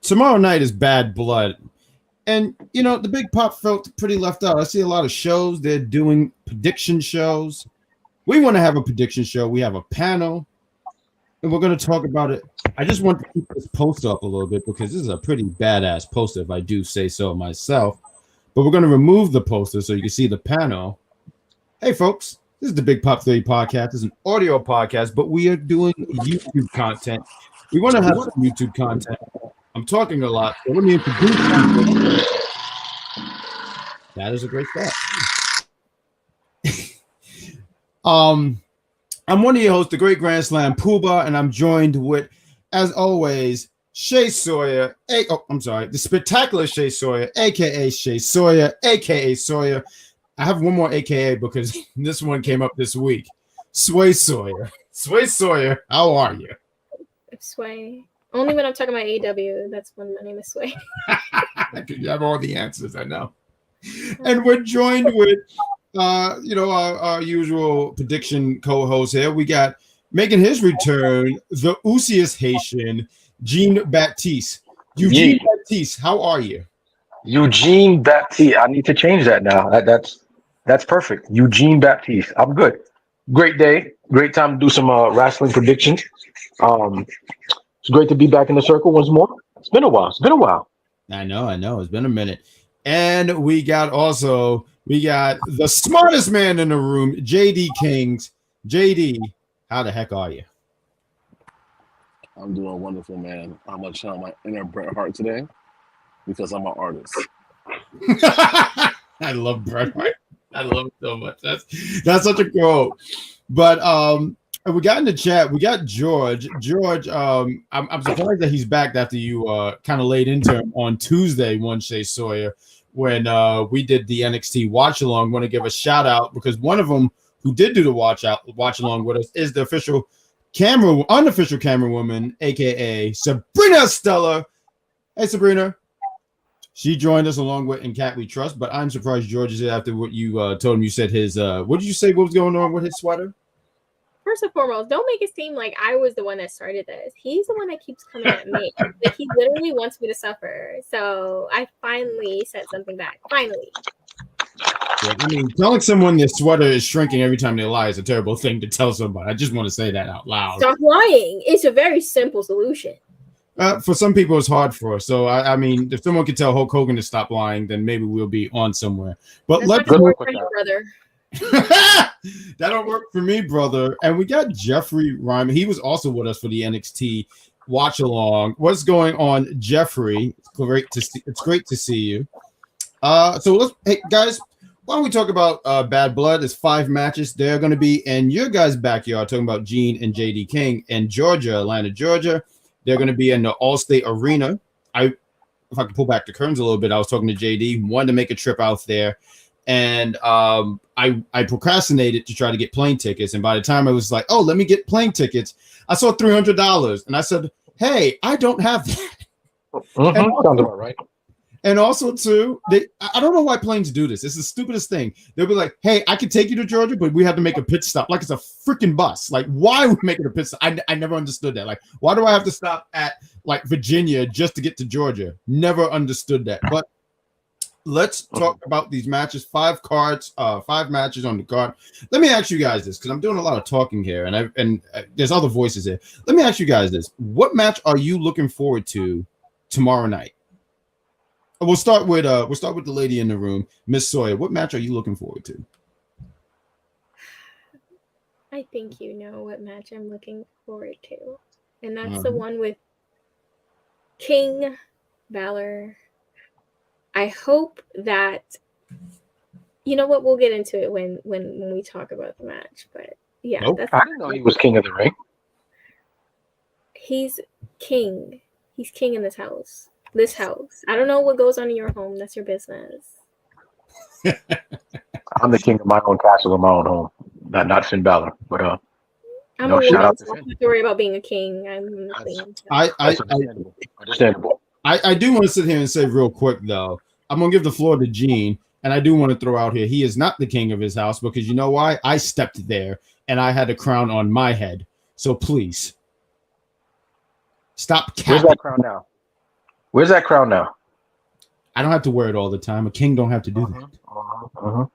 tomorrow night is Bad Blood. And, you know, the Big Pop felt pretty left out. I see a lot of shows. They're doing prediction shows. We want to have a prediction show. We have a panel, and we're going to talk about it. I just want to keep this poster up a little bit because this is a pretty badass poster, if I do say so myself. But we're going to remove the poster so you can see the panel. Hey, folks, this is the Big Pop Theory podcast. It's an audio podcast, but we are doing YouTube content. We want to have some YouTube content. I'm talking a lot. So let me introduce you. That is a great start. I'm one of your hosts, the Great Grand Slam Pooba, and I'm joined with, as always, ShaySawyer. The spectacular ShaySawyer, aka ShaySawyer, aka Sawyer. I have one more AKA because this one came up this week. ShaySawyer. ShaySawyer, how are you? Sway. Only when I'm talking about AEW, that's when my name is Sway. You have all the answers, I know. And we're joined with, our usual prediction co-host here. We got making his return, the Usiest Haitian, Jean Baptiste. Eugene Baptiste, how are you? Eugene Baptiste. I need to change that now. That's perfect. Eugene Baptiste. I'm good. Great day. Great time to do some wrestling predictions. It's great to be back in the circle once more. It's been a while. I know. It's been a minute. And we got the smartest man in the room, JD Kings. JD, how the heck are you? I'm doing wonderful, man. I'm gonna channel my inner Bret Hart today because I'm an artist. I love Bret Hart. I love it so much. That's such a quote. But we got in the chat. We got George. George, I'm surprised that he's back after you kind of laid into him on Tuesday, one ShaySawyer, when we did the NXT watch along. Want to give a shout out because one of them who did do the watch along with us is the unofficial camera woman, aka Sabrina Stella. Hey, Sabrina. She joined us along with In Cat We Trust, but I'm surprised George is here after what you told him. You said his what did you say? What was going on with his sweater? First and foremost, don't make it seem like I was the one that started this. He's the one that keeps coming at me. Like he literally wants me to suffer. So I finally said something back. Finally. Yeah, I mean, telling someone their sweater is shrinking every time they lie is a terrible thing to tell somebody. I just want to say that out loud. Stop lying. It's a very simple solution. For some people, it's hard for us. So, I mean, if someone could tell Hulk Hogan to stop lying, then maybe we'll be on somewhere. But let's work for you, brother. That'll work for me, brother. And we got Jeffrey Ryman. He was also with us for the NXT watch along. What's going on, Jeffrey? It's great to see you. Hey guys, why don't we talk about Bad Blood? There's 5 matches. They're going to be in your guys' backyard. Talking about Gene and JD King in Georgia, Atlanta, Georgia. They're going to be in the Allstate Arena. If I could pull back the curtains a little bit, I was talking to JD, wanted to make a trip out there. And I procrastinated to try to get plane tickets. And by the time I was like, oh, let me get plane tickets, I saw $300. And I said, hey, I don't have that. Sounds about right. And also, too, I don't know why planes do this. It's the stupidest thing. They'll be like, hey, I can take you to Georgia, but we have to make a pit stop. Like it's a freaking bus. Like, why are we making a pit stop? I never understood that. Like, why do I have to stop at, like, Virginia just to get to Georgia? Never understood that. But let's talk about these matches. 5 matches on the card. Let me ask you guys this, because I'm doing a lot of talking here, and there's other voices here. Let me ask you guys this. What match are you looking forward to tomorrow night? We'll start with the lady in the room, Miss Sawyer. What match are you looking forward to? I think you know what match I'm looking forward to, and that's the one with King Balor. I hope that you know what, we'll get into it when we talk about the match. But yeah, I didn't know he was king of the ring. He's king. He's king in this house. I don't know what goes on in your home. That's your business. I'm the king of my own castle in my own home. Not Finn Balor, but I'm a woman, so I don't have to worry about being a king. I'm a queen. Understandable. I do want to sit here and say real quick though, I'm gonna give the floor to Gene, and I do want to throw out here he is not the king of his house because you know why? I stepped there and I had a crown on my head. So please stop. Where's that crown now? Where's that crown now? I don't have to wear it all the time. A king don't have to do that.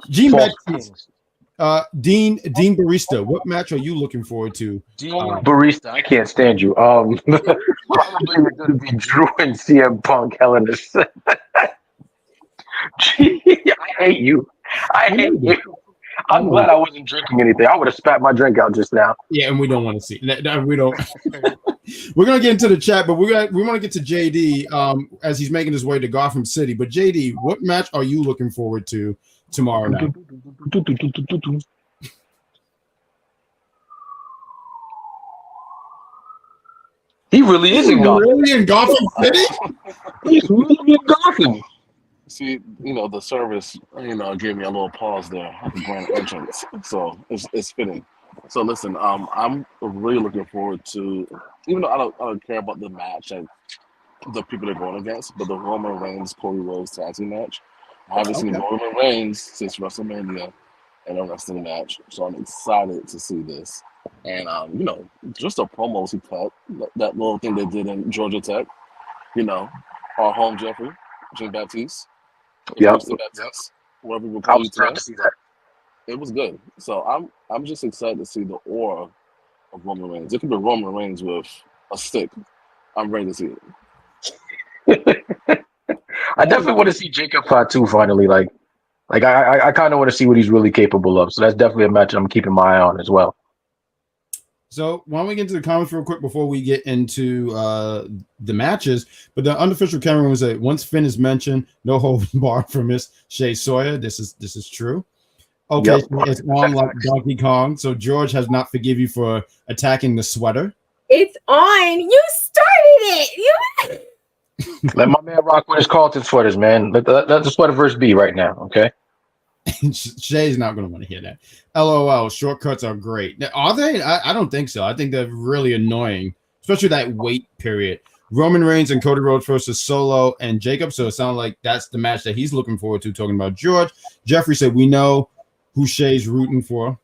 Gene False Baptiste, kings. Dean Barista, what match are you looking forward to? Barista, I can't stand you. Probably we're going to be Drew and CM Punk. Hell in this. I hate you. I hate you. I'm glad I wasn't drinking anything. I would have spat my drink out just now. Yeah, and we don't want to see. We don't. We're gonna get into the chat, but we want to get to JD as he's making his way to Gotham City. But JD, what match are you looking forward to tomorrow night? He really is in Gotham. Really in Gotham City? He's really in Gotham. See, the service, gave me a little pause there at the grand entrance, so it's fitting. So listen, I'm really looking forward to, even though I don't care about the match and the people they're going against, but the Roman Reigns Cody Rhodes tag team match. I haven't seen Roman Reigns since WrestleMania in a wrestling match, so I'm excited to see this. And just the promos he cut, that little thing they did in Georgia Tech, our home Jeffrey, Jean Baptiste. Yep. Whatever we I call was you trying today. to see that. It was good. So I'm just excited to see the aura of Roman Reigns. It could be Roman Reigns with a stick. I'm ready to see it. I definitely want to see Jacob Fatu finally. Like I kind of want to see what he's really capable of. So that's definitely a match I'm keeping my eye on as well. So why don't we get into the comments real quick before we get into the matches? But the unofficial camera was that once Finn is mentioned, no holds barred for Miss ShaySawyer. This is true. Okay, Yep. so it's on like Donkey Kong. So George has not forgive you for attacking the sweater. It's on. You started it. Let my man rock with his Carlton sweaters, man. Let the sweater verse be right now, okay? Shay's not going to want to hear that. LOL, shortcuts are great. Now, are they? I don't think so. I think they're really annoying, especially that wait period. Roman Reigns and Cody Rhodes versus Solo and Jacob. So it sounds like that's the match that he's looking forward to, talking about George. Jeffrey said, we know who Shay's rooting for.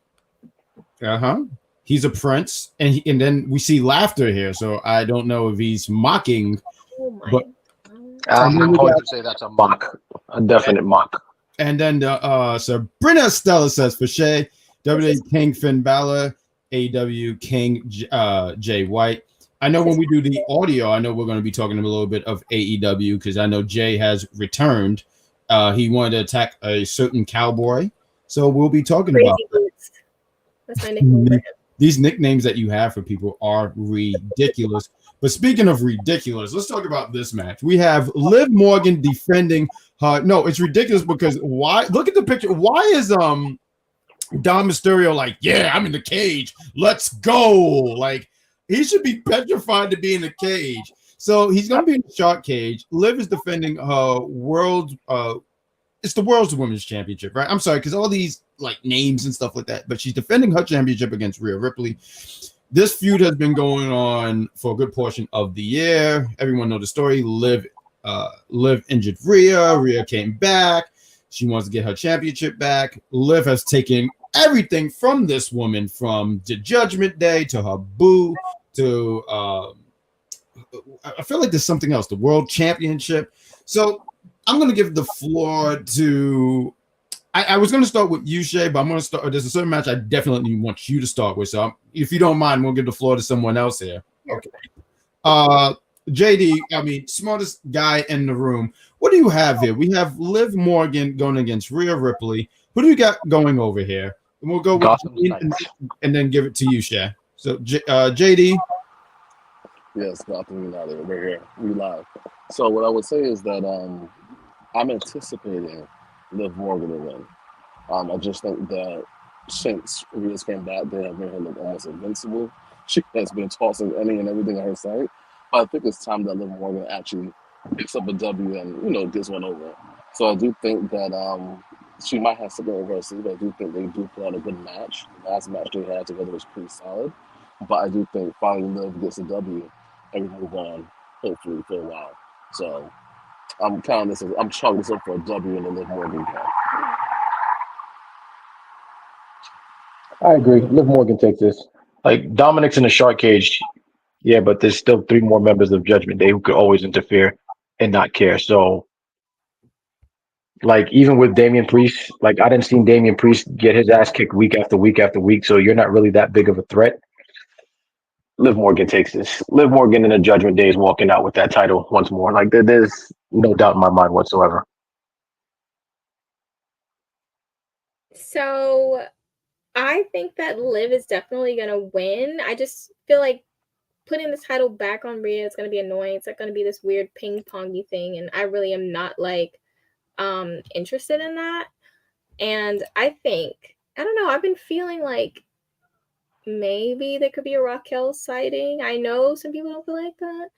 He's a prince. And then we see laughter here. So I don't know if he's mocking. Oh my but I'm going to say that's a mock. A definite mock. And then Sabrina Stella says for Shay, WWE King Finn Balor, AEW King Jay White. I know when we do the audio, I know we're going to be talking a little bit of AEW because I know Jay has returned. He wanted to attack a certain cowboy. So we'll be talking Crazy about Boots. That's my nickname for him. these nicknames that you have for people are ridiculous. But speaking of ridiculous, let's talk about this match. We have Liv Morgan defending her. No, it's ridiculous because why? Look at the picture. Why is Dom Mysterio like, yeah, I'm in the cage. Let's go. Like, he should be petrified to be in the cage. So he's going to be in the shark cage. Liv is defending her world. It's the World's Women's Championship, right? I'm sorry, because all these like names and stuff like that. But she's defending her championship against Rhea Ripley. This feud has been going on for a good portion of the year. Everyone knows the story. Liv injured Rhea. Rhea came back. She wants to get her championship back. Liv has taken everything from this woman, from the Judgment Day to her boo to I feel like there's something else, the World Championship. So I'm going to give the floor to I was going to start with you, Shay, but I'm going to start. There's a certain match I definitely want you to start with. So if you don't mind, we'll give the floor to someone else here. Okay. JD, I mean, smartest guy in the room. What do you have here? We have Liv Morgan going against Rhea Ripley. Who do you got going over here? And we'll go with and then give it to you, Shay. So JD. Yes, Gotham United. We're here. We live. So what I would say is that I'm anticipating Liv Morgan to win. I just think that since Rhea's came back, they have made her look almost invincible. She has been tossing any and everything at her side. But I think it's time that Liv Morgan actually picks up a W and, gets one over. So I do think that she might have something over her sleeve. I do think they do put on a good match. The last match they had together was pretty solid. But I do think finally Liv gets a W and we move on, hopefully, for a while. So I'm chalking this up for a W in the Liv Morgan count. I agree. Liv Morgan takes this. Like, Dominic's in the shark cage. Yeah, but there's still 3 more members of Judgment Day who could always interfere and not care. So, like, even with Damian Priest, like, I didn't see Damian Priest get his ass kicked week after week after week. So you're not really that big of a threat. Liv Morgan takes this. Liv Morgan in the Judgment Day is walking out with that title once more. Like, there's no doubt in my mind whatsoever. So I think that Liv is definitely going to win. I just feel like putting the title back on Rhea is going to be annoying. It's like going to be this weird ping-pongy thing, and I really am not like interested in that. And I think, I don't know, I've been feeling like maybe there could be a Raquel sighting. I know some people don't feel like that,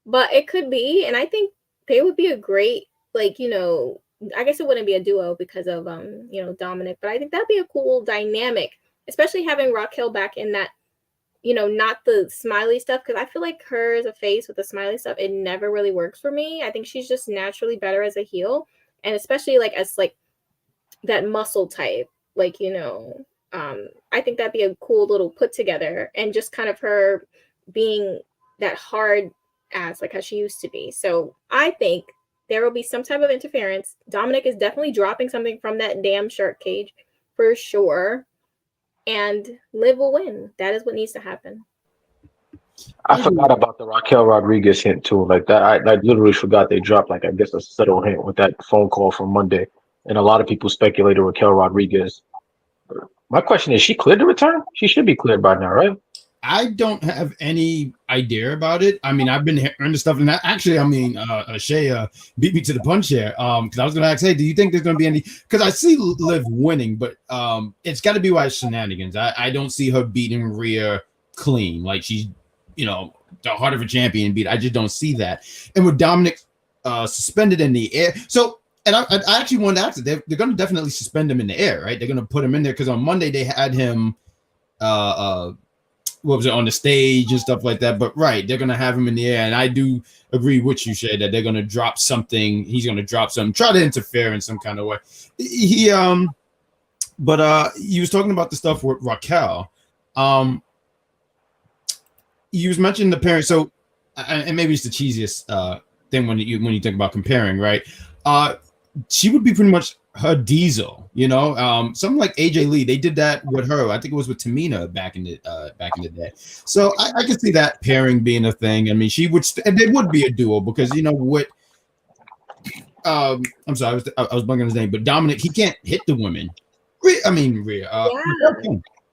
but it could be. And I think they would be a great, like, you know, I guess it wouldn't be a duo because of you know, Dominic, but I think that'd be a cool dynamic, especially having Raquel back in that, you know, not the smiley stuff, because I feel like her as a face with the smiley stuff, it never really works for me. I think she's just naturally better as a heel, and especially like as like that muscle type, like, you know, I think that'd be a cool little put together, and just kind of her being that hard ass like how she used to be. So I think there will be some type of interference. Dominic is definitely dropping something from that damn shark cage for sure, and Liv will win. That is what needs to happen. I forgot about the Raquel Rodriguez hint too. Like that, I literally forgot they dropped like I guess a subtle hint with that phone call from Monday, and a lot of people speculated Raquel Rodriguez. My question is, she cleared to return? She should be cleared by now, right? I don't have any idea about it. I mean, I've been hearing the stuff, and actually, I mean, Shay beat me to the punch here. Because I was going to ask, hey, do you think there's going to be any? Because I see Liv winning, but it's got to be by shenanigans. I don't see her beating Rhea clean, like she's, you know, the heart of a champion beat. I just don't see that. And with Dominic suspended in the air, so. And I actually wanted to ask it. They're going to definitely suspend him in the air, right? They're going to put him in there because on Monday they had him, what was it, on the stage and stuff like that. But right, they're going to have him in the air, and I do agree with you, Shay, that they're going to drop something. He's going to drop something, try to interfere in some kind of way. But you was talking about the stuff with Raquel. You was mentioning the parents, so and maybe it's the cheesiest thing when you think about comparing, right? She would be pretty much her Diesel, you know. Something like AJ Lee, they did that with her. I think it was with Tamina back in the day. So I can see that pairing being a thing. I mean, she would, and they would be a duo because, you know what? I'm sorry, I was bugging his name, but Dominic, he can't hit the women. Rhea. Yeah.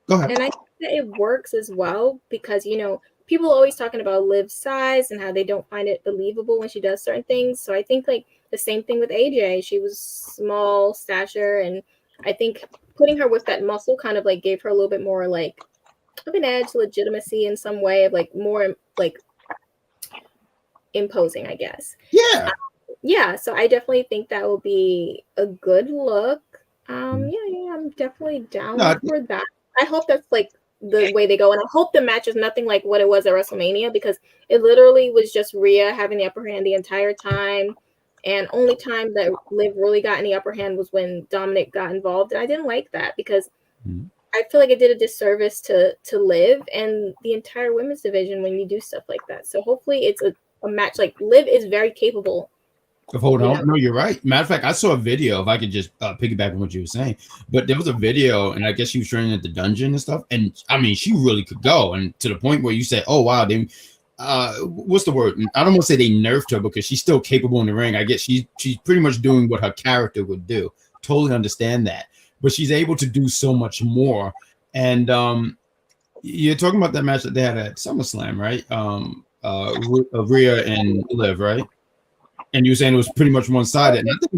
Go ahead. And I think that it works as well because, you know, people are always talking about Liv's size and how they don't find it believable when she does certain things. So I think like the same thing with AJ. She was small stature, and I think putting her with that muscle kind of like gave her a little bit more like of an edge, legitimacy in some way, of like more like imposing, I guess. Yeah. Yeah. So I definitely think that will be a good look. Yeah, I'm definitely down for that. I hope that's like the way they go, and I hope the match is nothing like what it was at WrestleMania, because it literally was just Rhea having the upper hand the entire time, and only time that Liv really got in the upper hand was when Dominic got involved, and I didn't like that because I feel like it did a disservice to Liv and the entire women's division when you do stuff like that. So hopefully it's a match. Like Liv is very capable. Hold on. No, you're right. Matter of fact, I saw a video, if I could just piggyback on what you were saying, but there was a video, and I guess she was training at the dungeon and stuff. And I mean, she really could go. And to the point where you say, oh, wow, they, what's the word? I don't want to say they nerfed her because she's still capable in the ring. I guess she's pretty much doing what her character would do. Totally understand that. But she's able to do so much more. And you're talking about that match that they had at SummerSlam, right? Rhea and Liv, right? And you were saying it was pretty much one-sided. And I think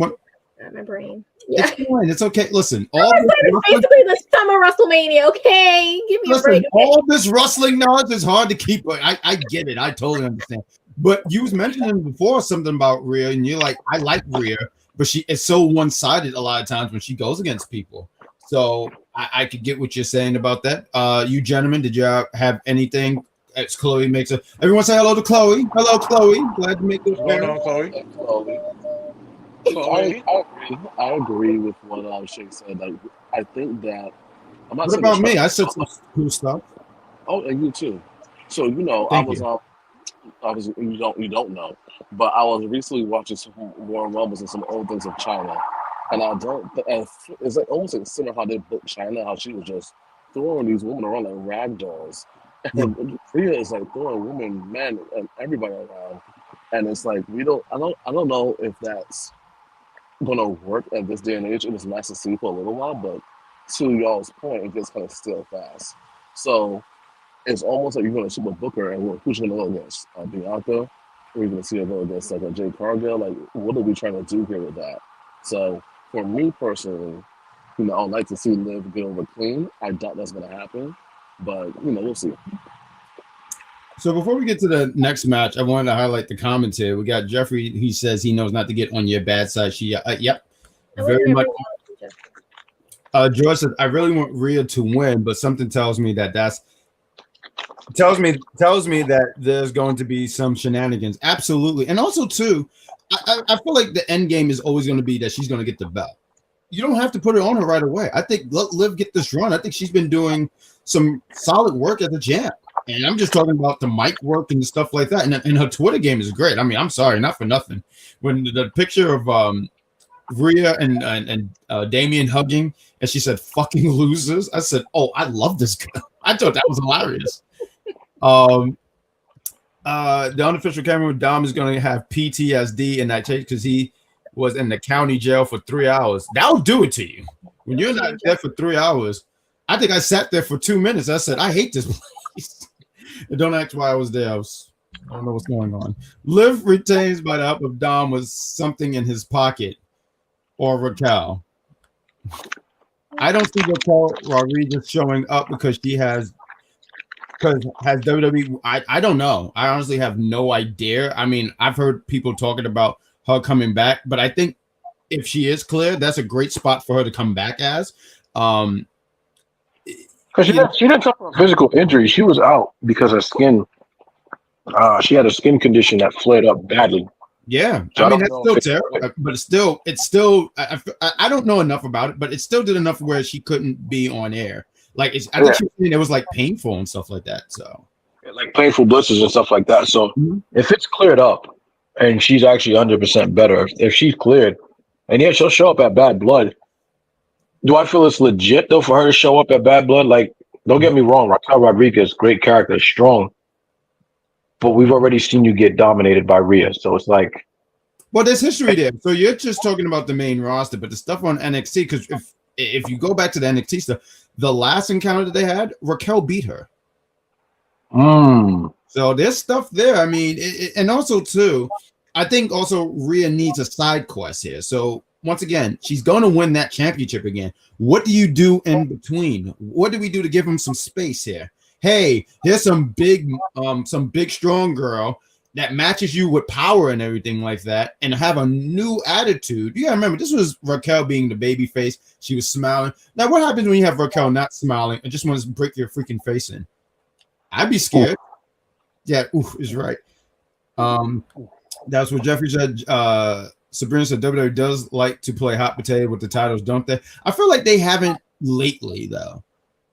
my brain. Yeah. It's fine. It's okay. Listen, it's basically the summer WrestleMania. Okay, give me a break. Okay? All this wrestling knowledge is hard to keep. I get it. I totally understand. But you was mentioning before something about Rhea, and you're like, I like Rhea, but she is so one-sided a lot of times when she goes against people. So I could get what you're saying about that. You gentlemen, did you have anything? As Chloe makes a, everyone say hello to Chloe. Hello, Chloe. Glad to make this. Hello, Chloe. Chloe. I agree with what Shay said. Like, I think that. I'm not what about me? I said some cool stuff. Oh, and you too. So you know, obviously you don't know. But I was recently watching some War Rumbles and some old things of China, and I don't. And it's like almost like similar how they booked China, how she was just throwing these women around like rag dolls. Yeah. And Rhea is like throwing women, men, and everybody around. And it's like I don't know if that's gonna work at this day and age. It was nice to see for a little while, but to y'all's point, it gets kind of still fast. So it's almost like you're gonna super book her, and who's gonna go against Bianca? Or you're gonna see her go against like a Jade Cargill? Like, what are we trying to do here with that? So for me personally, I'd like to see Liv get over clean. I doubt that's gonna happen, but we'll see. So before we get to the next match, I wanted to highlight the comments here. We got Jeffrey. He says he knows not to get on your bad side. Yep, very much. George says, I really want Rhea to win, but something tells me that tells me that there's going to be some shenanigans. Absolutely. And also too, I feel like the end game is always going to be that she's going to get the belt. You don't have to put it on her right away. I think let Liv get this run. I think she's been doing some solid work at the champ. And I'm just talking about the mic work and stuff like that. And her Twitter game is great. I mean, I'm sorry, not for nothing. When the picture of Rhea and Damian hugging, and she said, fucking losers, I said, oh, I love this girl. I thought that was hilarious. The unofficial camera, Dom is going to have PTSD in that chase because he was in the county jail for 3 hours. That'll do it to you. When you're not there for 3 hours, I think I sat there for 2 minutes. I said, I hate this place. And don't ask why I was there. I don't know what's going on. Liv retains by the help of Dom with something in his pocket, or Raquel. I don't see Raquel Rodriguez showing up because has WWE. I don't know. I honestly have no idea. I mean, I've heard people talking about her coming back, but I think if she is clear, that's a great spot for her to come back as. Because she didn't suffer a physical injury. She was out because her skin. She had a skin condition that flared up badly. Yeah, So I mean that's still terrible, but it's still. I don't know enough about it, but it still did enough where she couldn't be on air. Like I think she was saying it was like painful and stuff like that. So like painful blisters and stuff like that. So if it's cleared up and she's actually 100% better, if she's cleared, and yeah, she'll show up at Bad Blood. Do I feel it's legit though for her to show up at Bad Blood? Like, don't get me wrong, Raquel Rodriguez, great character, strong, but we've already seen you get dominated by Rhea, so it's like. Well, there's history there. So you're just talking about the main roster, but the stuff on NXT, because if you go back to the NXT stuff, the last encounter that they had, Raquel beat her. So there's stuff there. I mean, and also too, I think also Rhea needs a side quest here. So once again, she's going to win that championship again. What do you do in between? What do we do to give him some space here? Hey, here's some big strong girl that matches you with power and everything like that, and have a new attitude. You gotta remember, this was Raquel being the baby face. She was smiling. Now, what happens when you have Raquel not smiling and just wants to break your freaking face in? I'd be scared. Yeah, is right. That's what Jeffrey said. Sabrina said WWE does like to play hot potato with the titles, don't they? I feel like they haven't lately, though.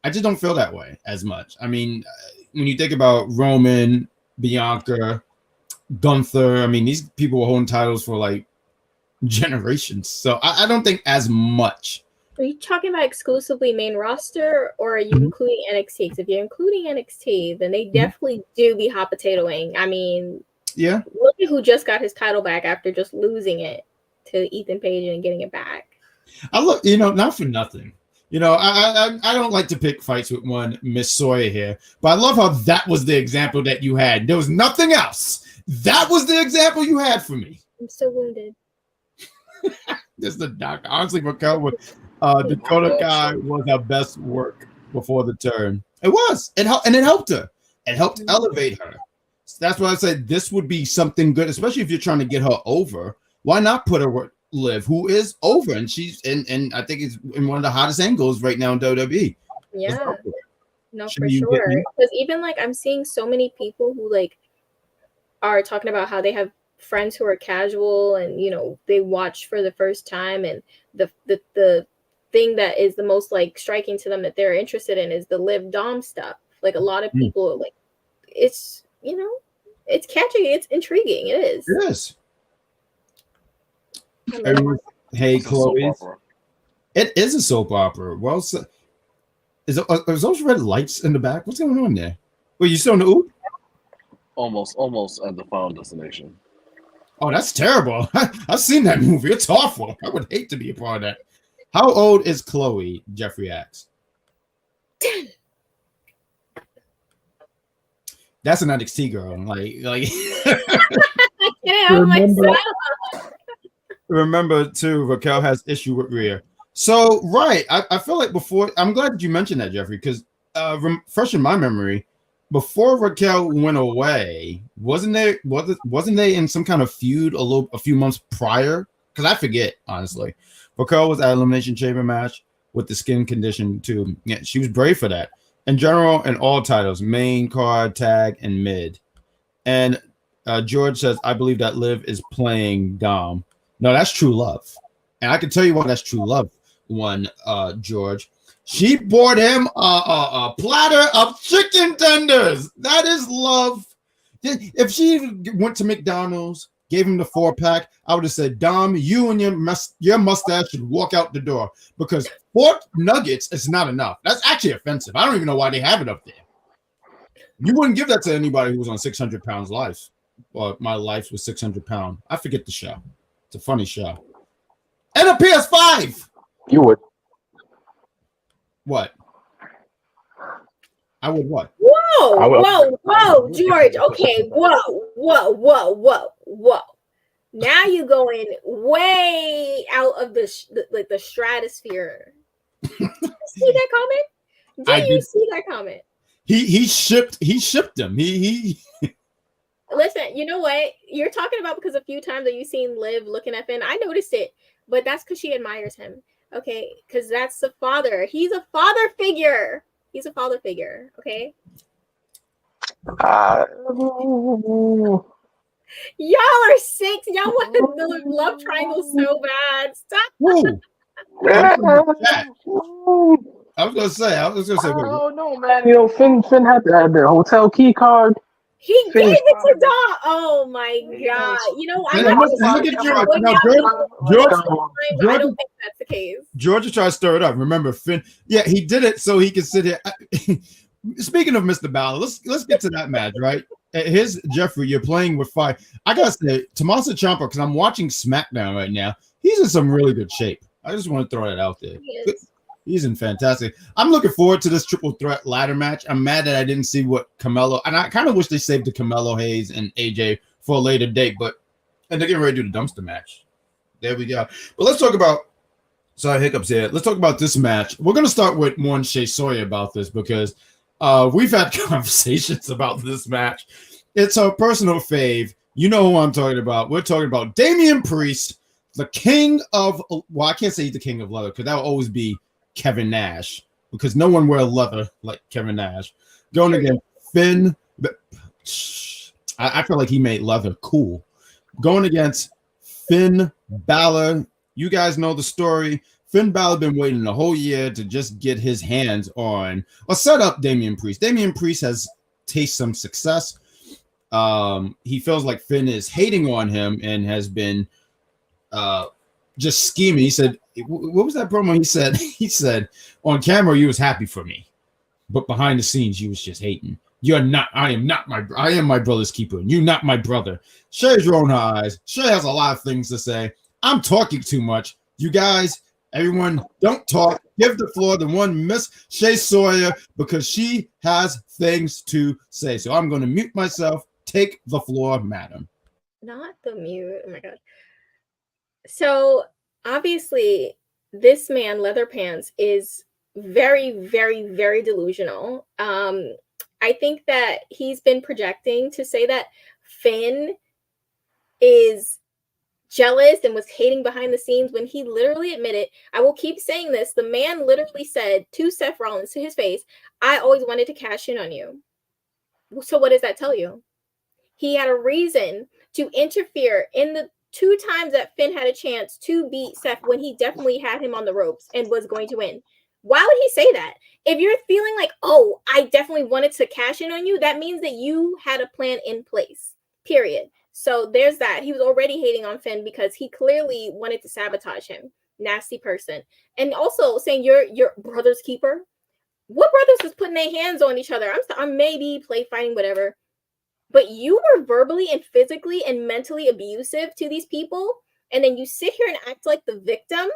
I just don't feel that way as much. I mean, when you think about Roman, Bianca, Gunther, I mean, these people were holding titles for like generations. So I don't think as much. Are you talking about exclusively main roster, or are you including NXT? Because if you're including NXT, then they definitely do be hot potatoing. I mean, yeah. Look at who just got his title back after just losing it to Ethan Page and getting it back. I look, not for nothing. I don't like to pick fights with one Miss Sawyer here, but I love how that was the example that you had. There was nothing else. That was the example you had for me. I'm so wounded. This is the doctor. Honestly, Raquel with Dakota Kai was her best work before the turn. It was. It helped her. It helped elevate her. So that's why I said this would be something good, especially if you're trying to get her over. Why not put her with Liv, who is over, and she's and I think it's in one of the hottest angles right now in WWE. Yeah, no, for sure. Because even like I'm seeing so many people who like are talking about how they have friends who are casual and they watch for the first time, and the thing that is the most like striking to them that they're interested in is the Liv Dom stuff. Like a lot of people like it's It's catchy. It's intriguing. It is. It is. Everyone, hey, It's a soap Chloe. opera. It is a soap opera. Well, is those red lights in the back? What's going on there? Wait, you still in the oop? Almost at the final destination. Oh, that's terrible. I've seen that movie. It's awful. I would hate to be a part of that. How old is Chloe? Jeffrey asks. 10. That's an NXT girl. Like. Yeah, myself. Remember too, Raquel has issue with Rhea. So right, I feel like before. I'm glad that you mentioned that, Jeffrey, because fresh in my memory, before Raquel went away, wasn't they in some kind of feud a few months prior? Because I forget, honestly. Raquel was at Elimination Chamber match with the skin condition too. Yeah, she was brave for that. In general, in all titles, main, card, tag, and mid. And George says, I believe that Liv is playing Dom. No, that's True Love. And I can tell you why that's True Love, George. She bought him a platter of chicken tenders. That is love. If she went to McDonald's, gave him the 4-pack, I would have said, Dom, you and your mustache should walk out the door, because 4 nuggets is not enough. That's actually offensive. I don't even know why they have it up there. You wouldn't give that to anybody who was on 600 pounds life. Well, my life was 600 pounds. I forget the show. It's a funny show. And a PS5. You would. What? I would what? Whoa, George. Okay, whoa. Now you're going way out of the stratosphere. See that comment? Did you see that comment? He shipped them. He Listen, you know what? You're talking about because a few times that you've seen Liv looking at Finn. I noticed it, but that's because she admires him. Okay, because that's the father. He's a father figure. Okay. Y'all are sick. Y'all want the love triangle so bad. Stop. I was gonna say. Oh no, man! You know, Finn had the hotel key card. He gave it to Dom. Oh my god! You know, I don't think that's the case. Georgia tried to stir it up. Remember, Finn? Yeah, he did it so he could sit here. Speaking of Mr. Balor, let's get to that match, right? Here's Jeffrey. You're playing with fire. I gotta say, Tommaso Ciampa, because I'm watching SmackDown right now. He's in some really good shape. I just want to throw that out there. He's in fantastic. I'm looking forward to this triple threat ladder match. I'm mad that I didn't see what Carmelo, and I kind of wish they saved the Carmelo Hayes and AJ for a later date, and they're getting ready to do the dumpster match. There we go. But let's talk about, sorry, hiccups here. Let's talk about this match. We're going to start with one ShaySawyer about this, because we've had conversations about this match. It's our personal fave. You know who I'm talking about. We're talking about Damian Priest, the king of, well, I can't say he's the king of leather, because that will always be Kevin Nash, because no one wears leather like Kevin Nash. Going against Finn, I feel like he made leather cool. Going against Finn Balor. You guys know the story. Finn Balor been waiting the whole year to just get his hands on or set up Damian Priest. Damian Priest has tasted some success. He feels like Finn is hating on him and has been just scheming. He said, what was that promo? He said on camera you was happy for me, but behind the scenes you was just hating. You're not. I am my brother's keeper, and you're not my brother. Shay's rolling her eyes. Shay has a lot of things to say. I'm talking too much. You guys, everyone, don't talk. Give the floor to one Miss ShaySawyer, because she has things to say. So I'm going to mute myself. Take the floor, madam. Not the mute. Oh my god. So obviously, this man, Leatherpants, is very, very, very delusional. I think that he's been projecting to say that Finn is jealous and was hating behind the scenes, when he literally admitted, I will keep saying this, the man literally said to Seth Rollins to his face, I always wanted to cash in on you. So what does that tell you? He had a reason to interfere in the 2 times that Finn had a chance to beat Seth, when he definitely had him on the ropes and was going to win. Why would he say that? If you're feeling like, oh, I definitely wanted to cash in on you, that means that you had a plan in place. period. So there's that. He was already hating on Finn because he clearly wanted to sabotage him. Nasty person. And also saying you're your brother's keeper. What brothers is putting their hands on each other? I'm maybe play fighting, whatever. But you were verbally and physically and mentally abusive to these people, and then you sit here and act like the victim.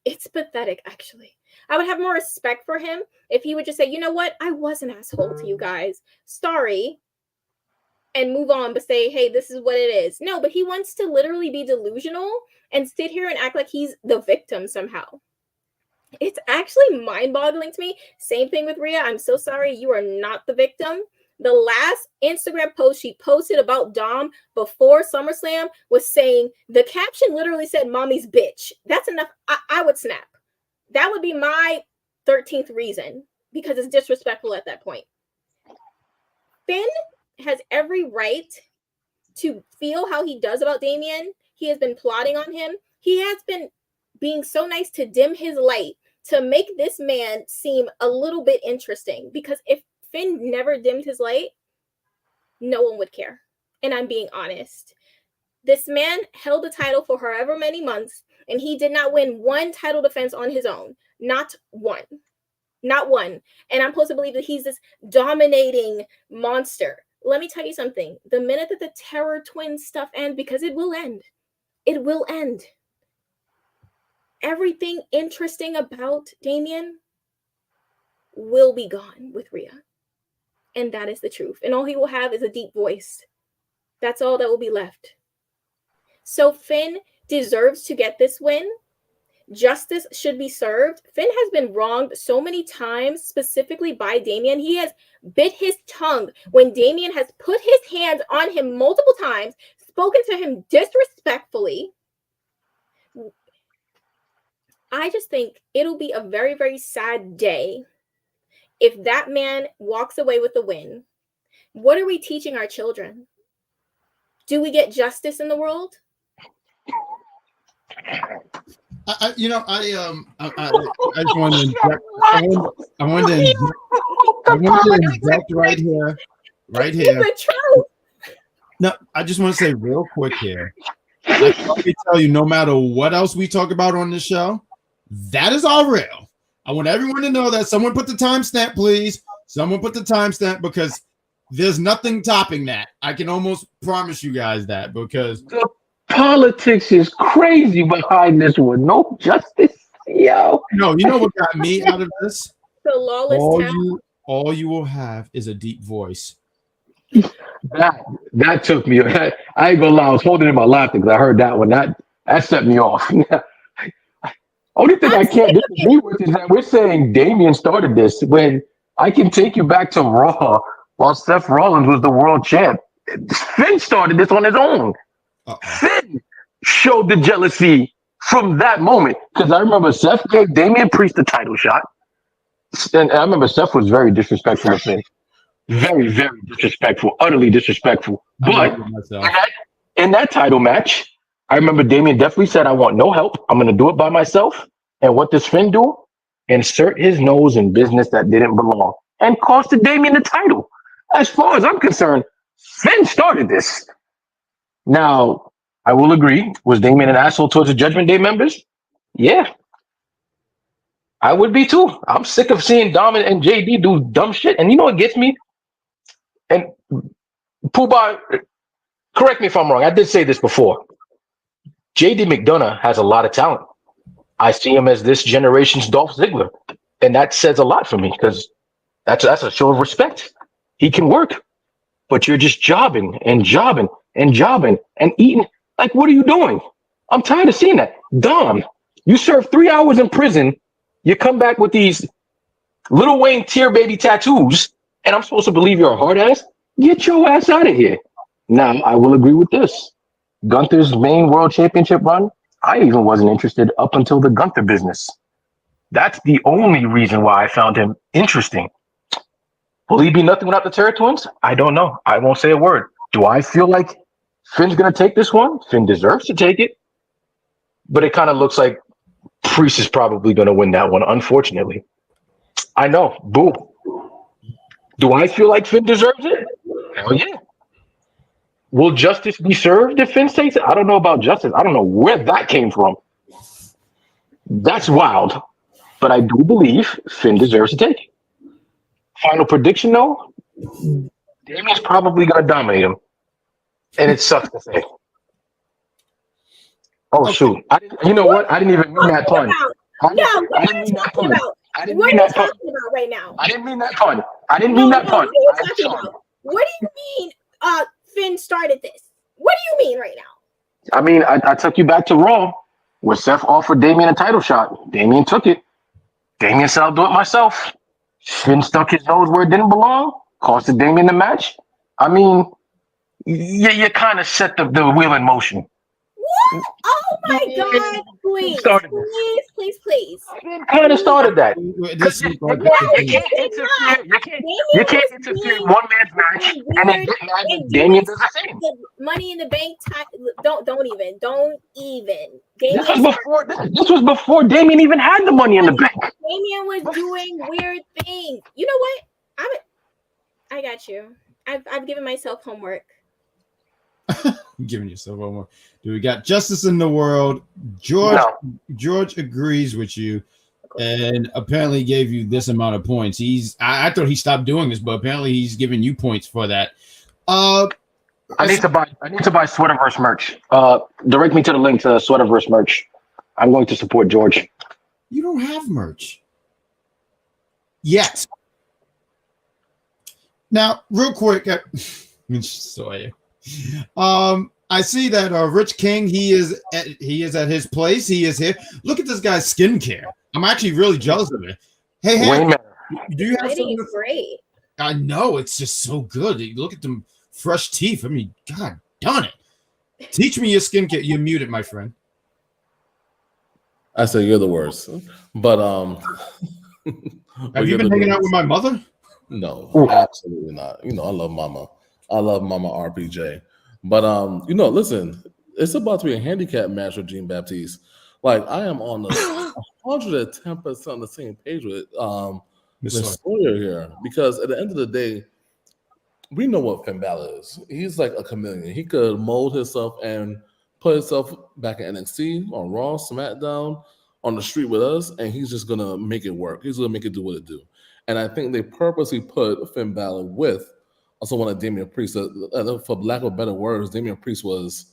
It's pathetic, actually. I would have more respect for him if he would just say, you know what? I was an asshole to you guys. Sorry. And move on, but say, hey, this is what it is. No, but he wants to literally be delusional and sit here and act like he's the victim somehow. It's actually mind-boggling to me. Same thing with Rhea. I'm so sorry. You are not the victim. The last Instagram post she posted about Dom before SummerSlam was saying, the caption literally said, mommy's bitch. That's enough. I would snap. That would be my 13th reason, because it's disrespectful at that point. Finn has every right to feel how he does about Damian. He has been plotting on him. He has been being so nice to dim his light to make this man seem a little bit interesting, because if Finn never dimmed his light, no one would care. And I'm being honest. This man held the title for however many months, and he did not win one title defense on his own. Not one. Not one. And I'm supposed to believe that he's this dominating monster. Let me tell you something. The minute that the Terror Twins stuff ends, because it will end. It will end. Everything interesting about Damian will be gone with Rhea. And that is the truth. And all he will have is a deep voice. That's all that will be left. So Finn deserves to get this win. Justice should be served. Finn has been wronged so many times, specifically by Damian. He has bit his tongue when Damian has put his hands on him multiple times, spoken to him disrespectfully. I just think it'll be a very, very sad day if that man walks away with the win. What are we teaching our children? Do we get justice in the world? I just wanted to inject. I wanted to inject right here. It's the truth. No, I just want to say real quick here. I can already tell you, no matter what else we talk about on this show, that is all real. I want everyone to know that. Someone put the timestamp, please. Someone put the timestamp, because there's nothing topping that. I can almost promise you guys that, because the politics is crazy behind this one. No justice, yo. No, you know what got me out of this? The lawless town. All you will have is a deep voice. That took me. I ain't gonna lie. I was holding in my laughter because I heard that one. That set me off. Only thing I can't disagree with is that we're saying Damian started this, when I can take you back to Raw while Seth Rollins was the world champ. Finn started this on his own. Finn showed the jealousy from that moment, because I remember Seth gave Damian Priest the title shot, and I remember Seth was very disrespectful to Finn. Very, very disrespectful, utterly disrespectful. But in that title match, I remember Damian definitely said, I want no help. I'm going to do it by myself. And what does Finn do? Insert his nose in business that didn't belong and costed Damian the title. As far as I'm concerned, Finn started this. Now, I will agree. Was Damian an asshole towards the Judgment Day members? Yeah. I would be too. I'm sick of seeing Dom and JD do dumb shit. And you know what gets me? And Poobah, correct me if I'm wrong. I did say this before. JD McDonough has a lot of talent. I see him as this generation's Dolph Ziggler. And that says a lot for me, because that's a show of respect. He can work. But you're just jobbing and jobbing and jobbing and eating. Like, what are you doing? I'm tired of seeing that. Dom, you serve 3 hours in prison. You come back with these Lil Wayne tear baby tattoos, and I'm supposed to believe you're a hard ass? Get your ass out of here. Now, I will agree with this. Gunther's main world championship run, I even wasn't interested up until the Gunther business. That's the only reason why I found him interesting. Will he be nothing without the Terror Twins? I don't know. I won't say a word. Do I feel like Finn's going to take this one? Finn deserves to take it. But it kind of looks like Priest is probably going to win that one, unfortunately. I know. Boo. Do I feel like Finn deserves it? Hell yeah. Will justice be served if Finn takes it? I don't know about justice. I don't know where that came from. That's wild. But I do believe Finn deserves to take it. Final prediction, though, Damian's probably going to dominate him. And it sucks to say. Oh, shoot. You know what? I didn't even mean that pun. I didn't mean that pun. I didn't mean that pun. Right now. I didn't mean that pun. I didn't mean that pun. What do you mean Finn started this? What do you mean right now? I mean, I took you back to Raw where Seth offered Damian a title shot. Damian took it. Damian said, I'll do it myself. Finn stuck his nose where it didn't belong. Costed Damian the match. I mean, you kind of set the wheel in motion. What? Oh my God! Please. Finn kind of started that. You can't interfere in one man's match and then get mad when Damian does the same. Money in the Bank. Don't even. This was before Damian even had the Money in the Bank. Damian was doing weird things. You know what? I got you. I've given myself homework. Giving yourself one more. Do we got Justice in the World? George agrees with you, and apparently gave you this amount of points. I thought he stopped doing this, but apparently he's giving you points for that. I need to buy Sweaterverse merch. Direct me to the link to Sweaterverse merch. I'm going to support George. You don't have merch yet. Now, real quick, ShaySawyer. I see that Rich King, he is at his place. He is here. Look at this guy's skincare. I'm actually really jealous of it. Hey, do you have something? Great. I know, it's just so good. Look at them fresh teeth. I mean, God darn it. Teach me your skincare. You're muted, my friend. I say you're the worst. But have you been hanging out with my mother? No, absolutely not. You know, I love Mama. I love Mama RPJ. But listen, it's about to be a handicap match with Jean Baptiste. Like, I am on the 110% on the same page with Miss Sawyer here. Because at the end of the day, we know what Finn Balor is. He's like a chameleon. He could mold himself and put himself back in NXT, on Raw, SmackDown, on the street with us, and he's just gonna make it work. He's gonna make it do what it do. And I think they purposely put Finn Balor with also one of Damian Priest. For lack of better words, Damian Priest was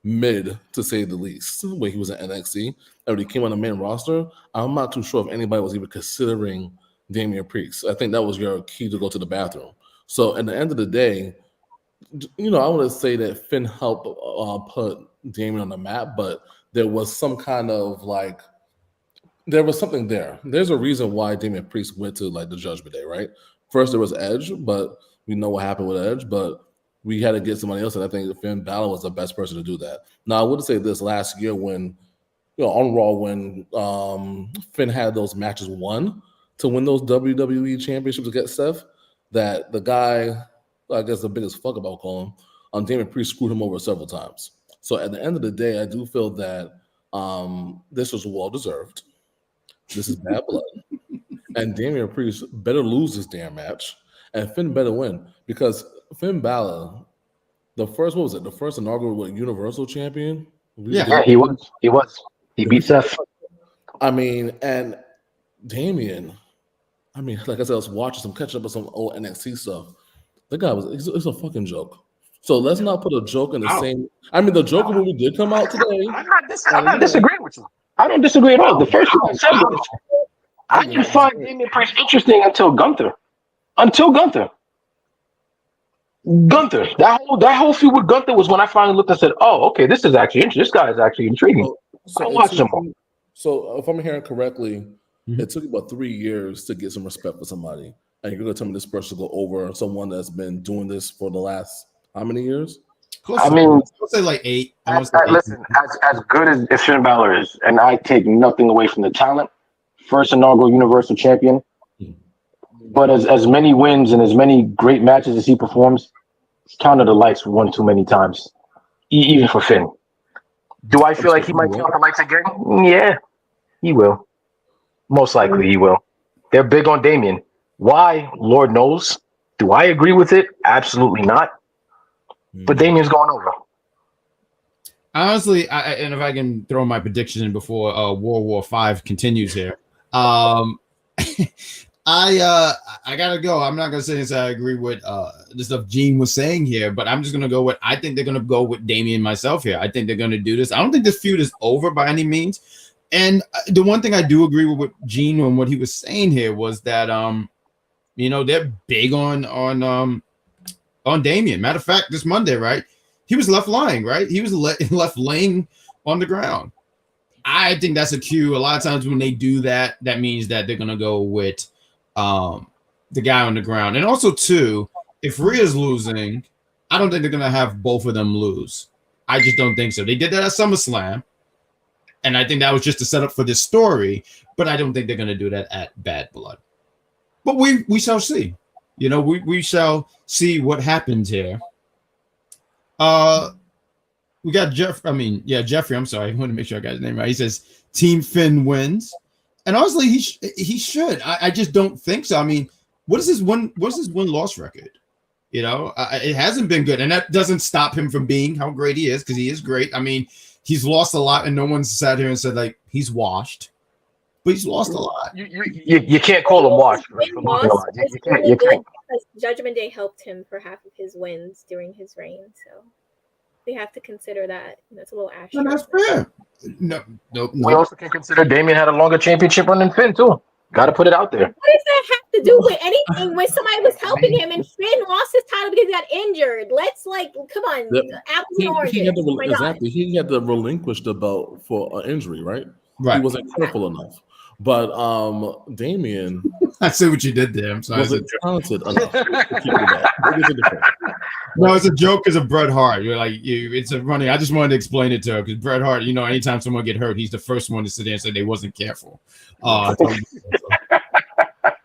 mid, to say the least, when he was in NXT. And when he came on the main roster, I'm not too sure if anybody was even considering Damian Priest. I think that was your key to go to the bathroom. So at the end of the day, I want to say that Finn helped put Damian on the map, but there was some kind of there was something there. There's a reason why Damian Priest went to the Judgment Day, right? First there was Edge, but we know what happened with Edge, but we had to get somebody else, and I think Finn Balor was the best person to do that. Now, I would say this last year when, on Raw, when Finn had those matches won to win those WWE championships against Seth, that the guy, I guess the biggest fuck about calling him, Damian Priest screwed him over several times. So at the end of the day, I do feel that this was well-deserved. This is bad blood. And Damian Priest better lose this damn match. And Finn better win, because Finn Balor, the first inaugural Universal Champion. Yeah, he was. He beat Seth. I mean, and Damian, like I said, I was watching some catching up with some old NXT stuff. The guy it's a fucking joke. So let's not put a joke in the same. I mean, the Joker movie did come out today. I'm not disagreeing with you. I don't disagree at all. The first thing I said was, I didn't find Damian Priest interesting until Gunther. That whole feud with Gunther was when I finally looked and said, "Oh, okay, this is actually interesting. This guy is actually intriguing." I'll watch some more. So, if I'm hearing correctly, it took about 3 years to get some respect for somebody, and you're going to tell me this person will go over someone that's been doing this for the last how many years? I mean, I'll say 8. Listen, as good as Finn Balor is, and I take nothing away from the talent, first inaugural Universal Champion. But as many wins and as many great matches as he performs, he's counted the lights one too many times, even for Finn. Do I feel like he might count the lights again? Yeah, he will. Most likely he will. They're big on Damian. Why? Lord knows. Do I agree with it? Absolutely not. but Damian's going over. Honestly, and if I can throw my prediction in before World War V continues here, I gotta go. I'm not gonna say this. I agree with the stuff Gene was saying here, but I'm just gonna go with. I think they're gonna go with Damian myself here. I think they're gonna do this. I don't think this feud is over by any means. And the one thing I do agree with Gene and what he was saying here was that they're big on Damian. Matter of fact, this Monday, right? He was left lying, right? He was left laying on the ground. I think that's a cue. A lot of times when they do that, that means that they're gonna go with the guy on the ground. And also, too, if Rhea's losing, I don't think they're gonna have both of them lose. I just don't think so. They did that at SummerSlam, and I think that was just a setup for this story. But I don't think they're gonna do that at Bad Blood. But we shall see. We shall see what happens here. We got Jeffrey. I'm sorry. I want to make sure I got his name right. He says Team Finn wins, and honestly, he should. I just don't think so. I mean, what's his win-loss record? It hasn't been good, and that doesn't stop him from being how great he is, because he is great. I mean, he's lost a lot, and no one's sat here and said like he's washed, but he's lost a lot. You can't call him washed. You can't. Judgment Day helped him for half of his wins during his reign, so we have to consider that. That's a little ashy. No, that's fair. No. We also can consider Damian had a longer championship run than Finn too. Got to put it out there. What does that have to do with anything? When somebody was helping him and Finn lost his title because he got injured, let's come on, apples and oranges. He had to relinquish the belt for an injury, right? Right. He wasn't careful enough. But Damian, I see what you did there. I'm sorry. Wasn't talented enough to keep it up. No, it's a joke because of Bret Hart. You're like it's a running. I just wanted to explain it to her because Bret Hart. Anytime someone get hurt, he's the first one to sit there and say they wasn't careful. He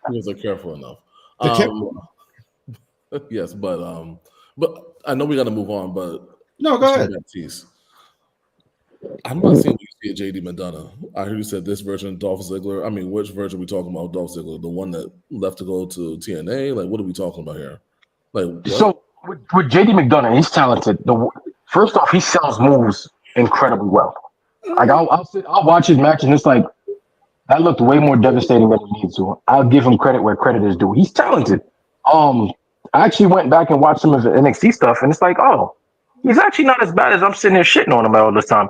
wasn't careful enough. Yes, but I know we got to move on. But no, go ahead. I'm not seeing what you see at JD Madonna. I heard you said this version of Dolph Ziggler. I mean, which version are we talking about? Dolph Ziggler, the one that left to go to TNA. Like, what are we talking about here? Like, what? So with JD McDonough, he's talented. First off, he sells moves incredibly well. Like I'll watch his match and it's like that looked way more devastating than it needs to. I'll give him credit where credit is due. He's talented. I actually went back and watched some of the NXT stuff, and it's like, oh, he's actually not as bad as I'm sitting here shitting on him all this time.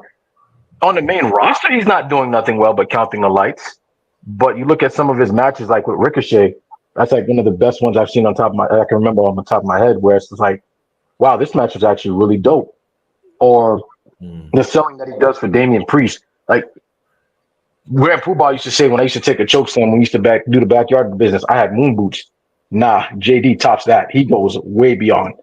On the main roster, he's not doing nothing well but counting the lights. But you look at some of his matches, like with Ricochet, that's like one of the best ones I've seen I can remember on the top of my head, where it's like, wow, this match was actually really dope. Or the selling that he does for Damian Priest. Like, Grand Poobah used to say when I used to take a choke slam, when we used to do the backyard business, I had moon boots. Nah, JD tops that. He goes way beyond,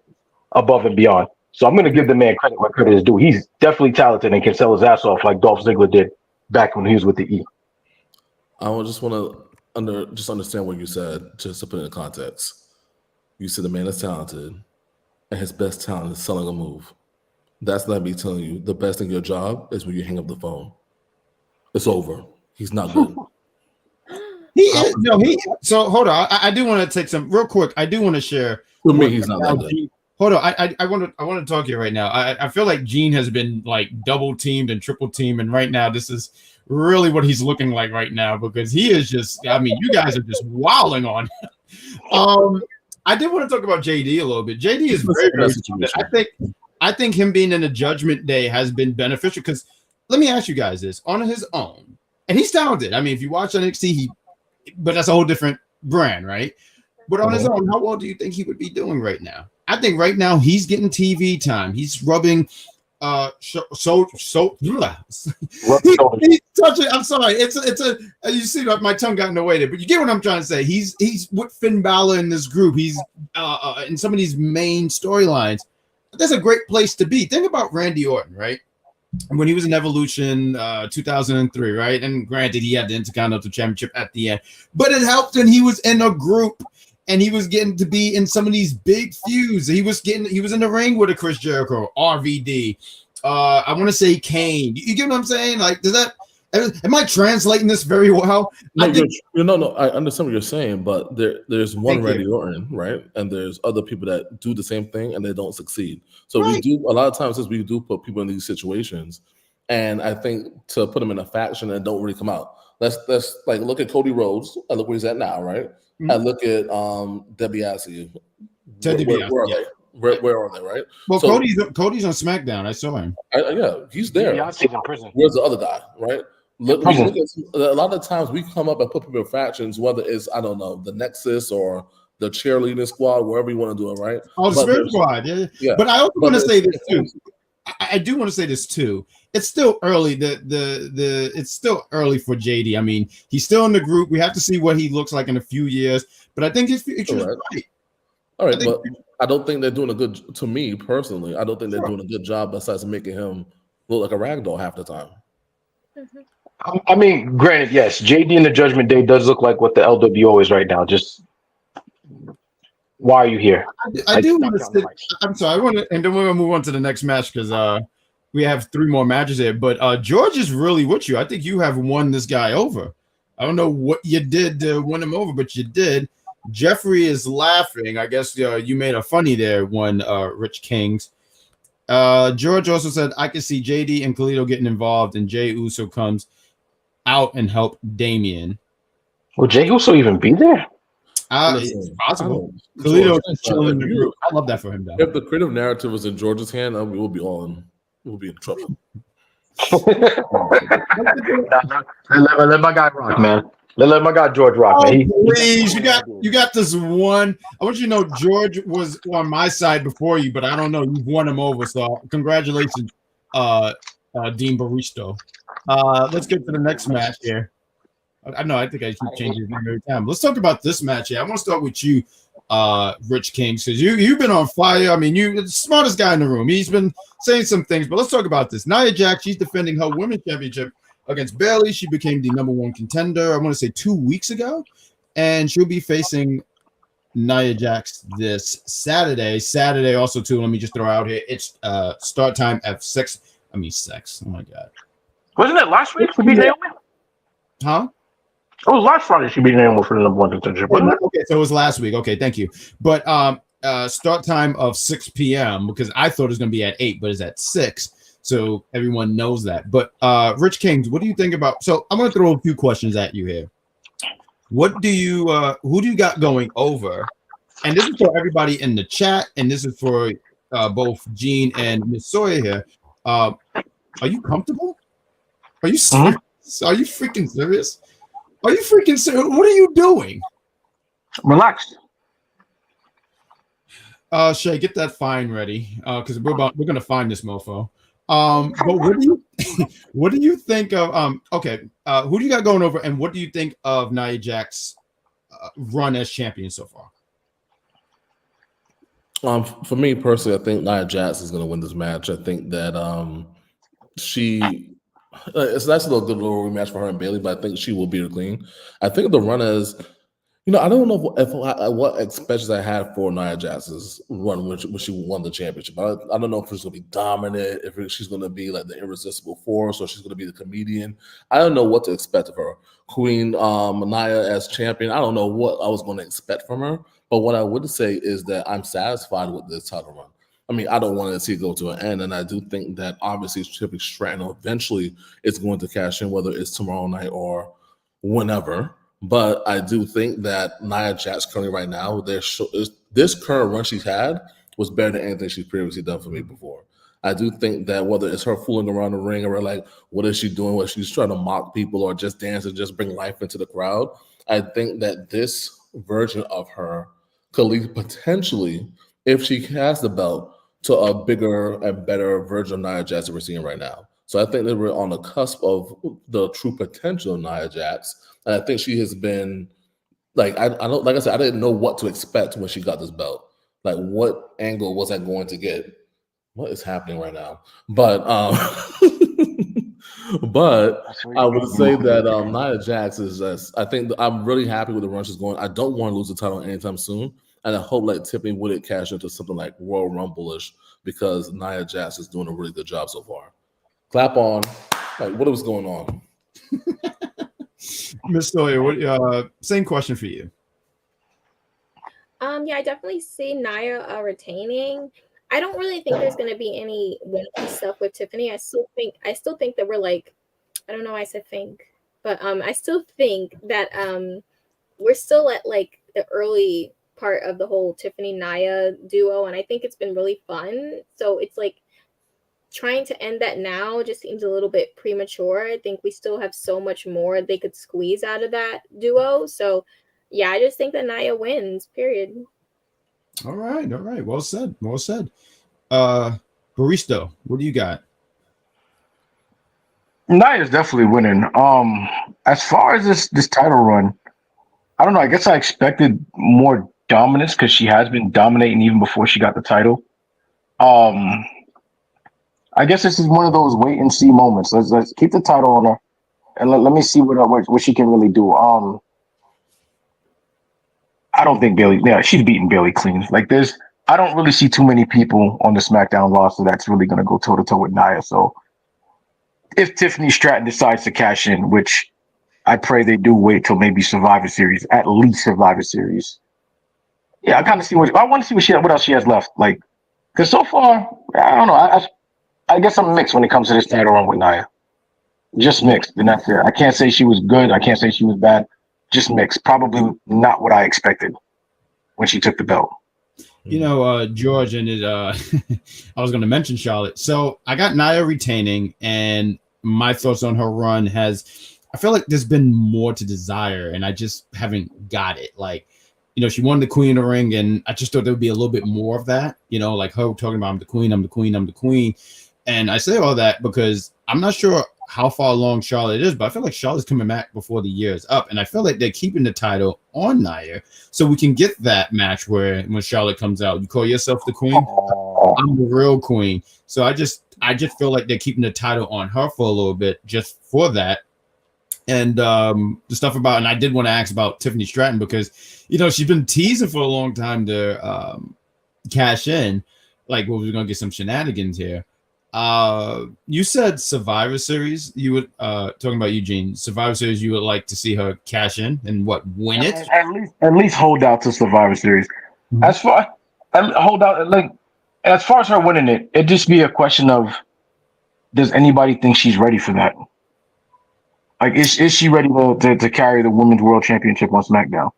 above and beyond. So I'm going to give the man credit where credit is due. He's definitely talented and can sell his ass off like Dolph Ziggler did back when he was with the E. I just want to understand what you said, just to put it in context. You said the man is talented, and his best talent is selling a move. That's not me telling you the best thing in your job is when you hang up the phone. It's over. He's not good. So hold on. I do want to take some real quick. I do want to share. For me, he's not that good. Hold on, I want to talk to you right now. I feel like Gene has been like double teamed and triple teamed, and right now this is really what he's looking like right now, because he is just. I mean, you guys are just wilding on him. I did want to talk about JD a little bit. JD is very. I think him being in the Judgment Day has been beneficial, because let me ask you guys this: on his own, and he's talented. I mean, if you watch NXT, but that's a whole different brand, right? But on his own, how well do you think he would be doing right now? I think right now he's getting TV time. He's rubbing he's touching. I'm sorry. It's a you see my tongue got in the way there, but you get what I'm trying to say. He's with Finn Balor in this group. He's in some of these main storylines. That's a great place to be. Think about Randy Orton, right? When he was in Evolution 2003, right? And granted, he had the Intercontinental Championship at the end, but it helped when he was in a group. And he was getting to be in some of these big feuds. He was in the ring with a Chris Jericho, RVD. I want to say Kane. You get what I'm saying? Like, does that Am I translating this very well? No, I think, I understand what you're saying, but there's one Thank Randy you. Orton, right? And there's other people that do the same thing and they don't succeed. So we Right. do a lot of times we do put people in these situations, and I think to put them in a faction and don't really come out. Let's like look at Cody Rhodes. I look where he's at now, right? Mhm. I look at DiBiase. Ted Where DiBiase, are yeah. they? Where are they? Right? Well, So Cody's on SmackDown. I saw him. yeah, he's there. DiBiase's in prison. Where's the other guy? Right? Look Prison. at a lot of times we come up and put people in factions, whether it's I don't know the Nexus or the cheerleading squad, wherever you want to do it, right? Oh, the But Spirit there's- Squad. Yeah. Yeah, But I also want to say this too. there's- I do want to say this too. It's still early. It's still early for JD. I mean, he's still in the group. We have to see what he looks like in a few years. But I think his future is Correct. bright. All right, I think- but I don't think they're doing a good. To me personally, I don't think they're doing a good job besides making him look like a rag doll half the time. I mean, granted, yes, JD in the Judgment Day does look like what the LWO is right now. Just why are you here? I do want to say. I'm sorry. I want to, and then we're gonna move on to the next match because we have 3 more matches here. But George is really with you. I think you have won this guy over. I don't know what you did to win him over, but you did. Jeffrey is laughing. I guess you made a funny there when Rich Kings. George also said, I can see JD and Khalil getting involved, and Jey Uso comes out and help Damian. Will Jey Uso even be there? Listen, It's possible. I Khalil don't- is chilling in the group. I love that for him, though. If the creative narrative was in George's hand, we'll be in trouble. Let my guy rock, man. Let my guy George rock, Oh, man. please, you got this one. I want you to know George was on my side before you, but I don't know. You've won him over, so congratulations, Dean Baristo. Let's get to the next match here. I know. I think I keep changing his name every time. Let's talk about this match here. I want to start with you, Rich Kings, because you've been on fire. I mean, you're the smartest guy in the room. He's been saying some things, but let's talk about this. Nia Jax, she's defending her women's championship against Bayley. She became the #1 contender, I want to say 2 weeks ago, and she'll be facing Nia Jax this Saturday. Saturday also too. Let me just throw out here. It's start time at 6. I mean, sex. Oh my god. Wasn't it last week? She beat Naomi? Huh? It was last Friday. She beat Naomi for the #1 contendership, wasn't it? Okay, so it was last week. Okay, thank you. But start time of 6 p.m. because I thought it was going to be at 8, but it's at 6. So everyone knows that. But Rich Kings, what do you think about? So I'm going to throw a few questions at you here. What do you? Who do you got going over? And this is for everybody in the chat, and this is for both Gene and Miss Sawyer here. Are you comfortable? Are you serious? Are you freaking serious? Are you freaking serious? What are you doing? Relax. Shay, get that fine ready, because we're gonna find this mofo. But what do you think of okay, who do you got going over, and what do you think of Nia Jax's run as champion so far? For me personally, I think Nia Jax is going to win this match. I think that it's a nice little rematch for her and Bayley, but I think she will beat her clean. I think the run is, I don't know what expectations I had for Nia Jax's run when she won the championship. I don't know if she's going to be dominant, if she's going to be like the irresistible force, or she's going to be the comedian. I don't know what to expect of her. Queen Nia as champion, I don't know what I was going to expect from her. But what I would say is that I'm satisfied with this title run. I mean, I don't want to see it go to an end, and I do think that obviously Triple Stratton eventually is going to cash in, whether it's tomorrow night or whenever. But I do think that Nia Jax currently right now, this current run she's had was better than anything she's previously done for me before. I do think that whether it's her fooling around the ring or like, what is she doing? What she's trying to mock people or just dance and just bring life into the crowd. I think that this version of her could lead potentially, if she has the belt, to a bigger and better version of Nia Jax that we're seeing right now. So I think that we're on the cusp of the true potential of Nia Jax. And I think she has been like, I don't, like I said, I didn't know what to expect when she got this belt. Like, what angle was I going to get? What is happening right now? But but I would say that Nia Jax is just, I think I'm really happy with the run she's going. I don't want to lose the title anytime soon. And I hope like Tiffany wouldn't cash into something like Royal Rumble-ish, because Nia Jax is doing a really good job so far. Clap on. Like, what is going on? Miss Sawyer, same question for you. Yeah, I definitely see Nia retaining. I don't really think there's gonna be any wonky stuff with Tiffany. I still think that we're like, I don't know why I said think, but I still think that we're still at like the early part of the whole Tiffany Nia duo, and I think it's been really fun. So it's like trying to end that now just seems a little bit premature. I think we still have so much more they could squeeze out of that duo. So yeah, I just think that Nia wins, period. All right. Well said. Baristo, what do you got? Nia's definitely winning. As far as this title run, I don't know. I guess I expected more dominance because she has been dominating even before she got the title. Um, I guess this is one of those wait and see moments. Let's keep the title on her and let me see what she can really do. I don't think Bayley. Yeah, she's beating Bayley clean. Like I don't really see too many people on the SmackDown roster that's really going to go toe to toe with Nia. So if Tiffany Stratton decides to cash in, which I pray they do, wait till maybe Survivor Series, at least Survivor Series. Yeah, I kind of see what I want to see what else she has left. Like, because so far, I don't know. I guess I'm mixed when it comes to this title run with Nia. Just mixed, and that's it. I can't say she was good. I can't say she was bad. Just mixed. Probably not what I expected when she took the belt. You know, George, and I was going to mention Charlotte. So I got Nia retaining, and my thoughts on her run I feel like there's been more to desire, and I just haven't got it. Like, you know, she won the Queen of the Ring, and I just thought there would be a little bit more of that. You know, like her talking about I'm the queen. And I say all that because I'm not sure how far along Charlotte is, but I feel like Charlotte's coming back before the year is up. And I feel like they're keeping the title on Nia so we can get that match where when Charlotte comes out, you call yourself the queen. I'm the real queen. So I just feel like they're keeping the title on her for a little bit just for that. And the stuff about, and I did want to ask about Tiffany Stratton because, you know, she's been teasing for a long time to cash in. Like, well, we're going to get some shenanigans here. You said Survivor Series. You would talking about Eugene Survivor Series. You would like to see her cash in and win it. At least hold out to Survivor Series. Mm-hmm. As far as her winning it, it'd just be a question of does anybody think she's ready for that? Like, is she ready to carry the Women's World Championship on SmackDown?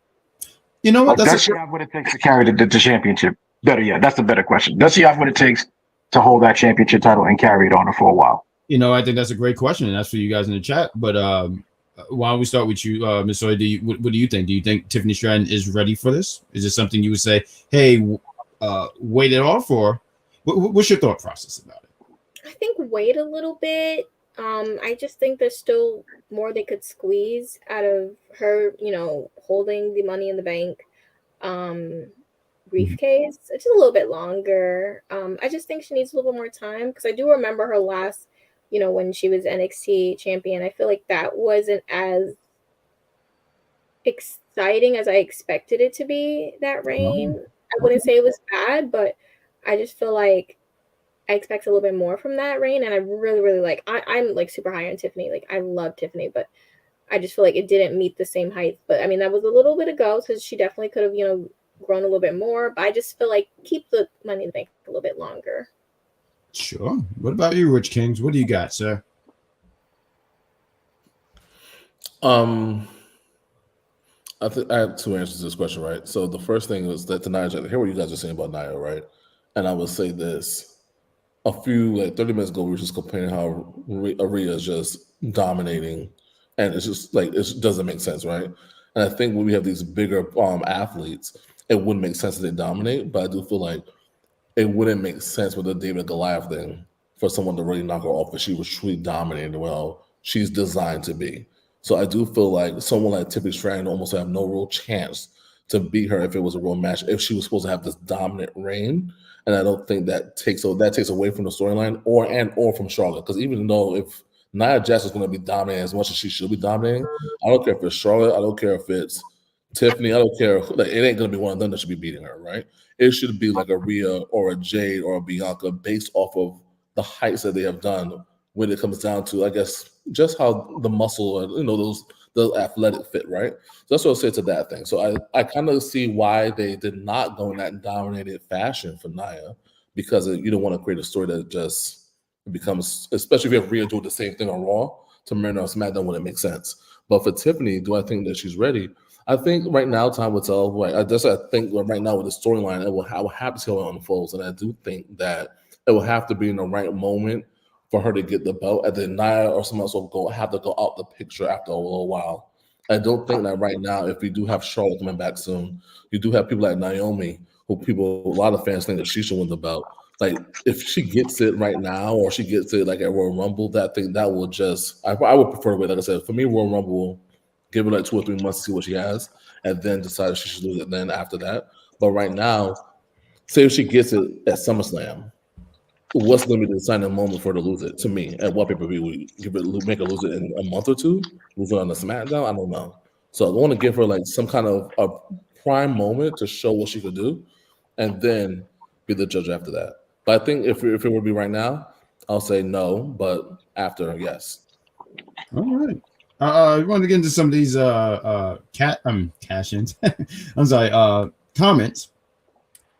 You know what? Like, does she have what it takes to carry the championship? Better yet, that's a better question. Does she have what it takes to hold that championship title and carry it on her for a while? You know, I think that's a great question, and that's for you guys in the chat. But why don't we start with you, Ms. Sawyer? What do you think? Do you think Tiffany Stratton is ready for this? Is this something you would say, hey, wait it off, or what's your thought process about it? I think wait a little bit. I just think there's still more they could squeeze out of her, you know, holding the Money in the Bank briefcase. It's just a little bit longer. I just think she needs a little more time because I do remember her last, you know, when she was NXT champion. I feel like that wasn't as exciting as I expected it to be, that reign. I wouldn't say it was bad, but I just feel like I expect a little bit more from that reign, and I really, really like. I'm like super high on Tiffany. Like, I love Tiffany, but I just feel like it didn't meet the same height. But I mean, that was a little bit ago, so she definitely could have, you know, grown a little bit more. But I just feel like keep the Money in the Bank a little bit longer. Sure. What about you, Rich Kings? What do you got, sir? I have two answers to this question, right? So the first thing was that the Nia Jax, hear what you guys are saying about Nia, right? And I would say this. A few, 30 minutes ago, we were just complaining how Rhea is just dominating. And it's just like, it doesn't make sense, right? And I think when we have these bigger athletes, it wouldn't make sense that they dominate. But I do feel like it wouldn't make sense with the David Goliath thing for someone to really knock her off if she was truly dominating well she's designed to be. So I do feel like someone like Tiffany Stratton almost have no real chance to beat her if it was a real match, if she was supposed to have this dominant reign. And I don't think that takes away from the storyline or from Charlotte. Because even though if Nia Jax is going to be dominating as much as she should be dominating, I don't care if it's Charlotte, I don't care if it's Tiffany, I don't care. Like, it ain't going to be one of them that should be beating her, right? It should be like a Rhea or a Jade or a Bianca based off of the heights that they have done when it comes down to, I guess, just how the muscle and the athletic fit, right? So that's what I'll say to that thing. So I kind of see why they did not go in that dominated fashion for Nia, because you don't want to create a story that just becomes, especially if you have Rhea doing the same thing on Raw to Marina on SmackDown when it makes sense. But for Tiffany, do I think that she's ready? I think right now time will tell. Right, I think right now with the storyline, I will have to see how it unfolds, and I do think that it will have to be in the right moment for her to get the belt, and then Nia or someone else will have to go out the picture after a little while. I don't think that right now, if we do have Charlotte coming back soon, you do have people like Naomi, a lot of fans think that she should win the belt. Like, if she gets it right now, or she gets it like at Royal Rumble, that will just, I would prefer to wait. Like I said, for me, Royal Rumble, give her like 2 or 3 months to see what she has, and then decide if she should lose it then after that. But right now, say if she gets it at SummerSlam, what's going to be the deciding moment for her to lose it? To me, at what pay-per-view we make her lose it in a month or two, lose it on the SmackDown? I don't know. So I want to give her like some kind of a prime moment to show what she could do, and then be the judge after that. But I think if it would be right now, I'll say no, but after, yes. All right. We want to get into some of these cash-ins. I'm sorry, comments.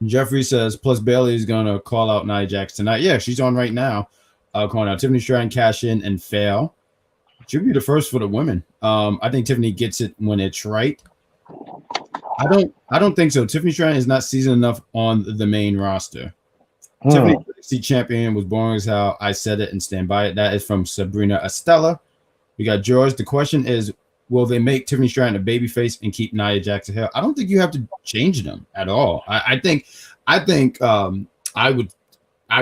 Jeffrey says, plus Bayley is going to call out Nia Jax tonight. Yeah, she's on right now. Calling out Tiffany Stratton, cash in and fail. Should be the first for the women. I think Tiffany gets it when it's right. I don't think so. Tiffany Stratton is not seasoned enough on the main roster. Tiffany champion was boring as hell. I said it and stand by it. That is from Sabrina Estella. We got George. The question is, will they make Tiffany Stratton a babyface and keep Nia Jax a heel? I don't think you have to change them at all. I think I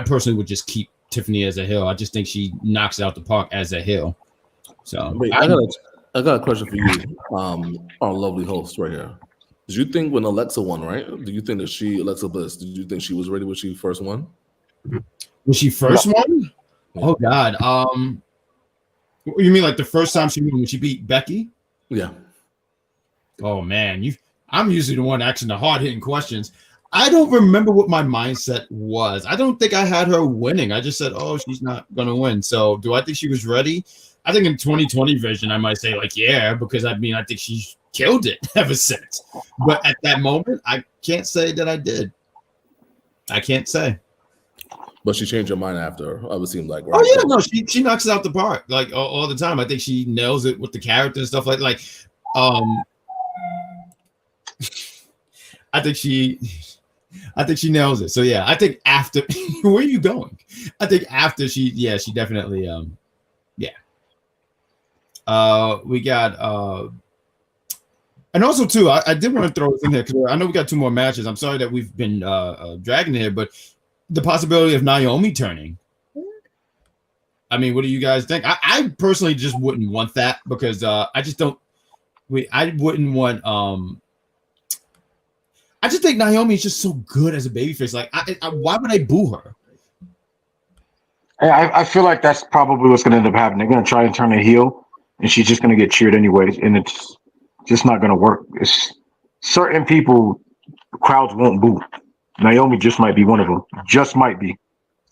personally would just keep Tiffany as a heel. I just think she knocks it out the park as a heel. So wait, I got a question for you, our lovely host right here. Did you think when Alexa won, right? Do you think that Alexa Bliss, did you think she was ready when she first won? When she first won? Yeah. Oh God. You mean like the first time when she beat Becky? Yeah. Oh man, I'm usually the one asking the hard-hitting questions. I don't remember what my mindset was. I don't think I had her winning. I just said, oh, she's not gonna win. So do I think she was ready? I think in 2020 vision, I might say like, yeah, because I think she's killed it ever since. But at that moment, I can't say that I did. I can't say. But she changed her mind after, it would seem like, right? Oh yeah, no, she knocks it out the park like all the time. I think she nails it with the character and stuff like I think she nails it. So yeah, I think after where are you going? I think after she definitely we got and also too, I did want to throw this in here because I know we got 2 more matches. I'm sorry that we've been dragging here, but the possibility of Naomi turning. I mean, what do you guys think? I personally just wouldn't want that because I just don't. I wouldn't want. I just think Naomi is just so good as a babyface. Like, why would I boo her? I feel like that's probably what's going to end up happening. They're going to try and turn her heel, and she's just going to get cheered anyway, and it's just not going to work. It's certain people, crowds won't boo. Naomi just might be one of them. Just might be.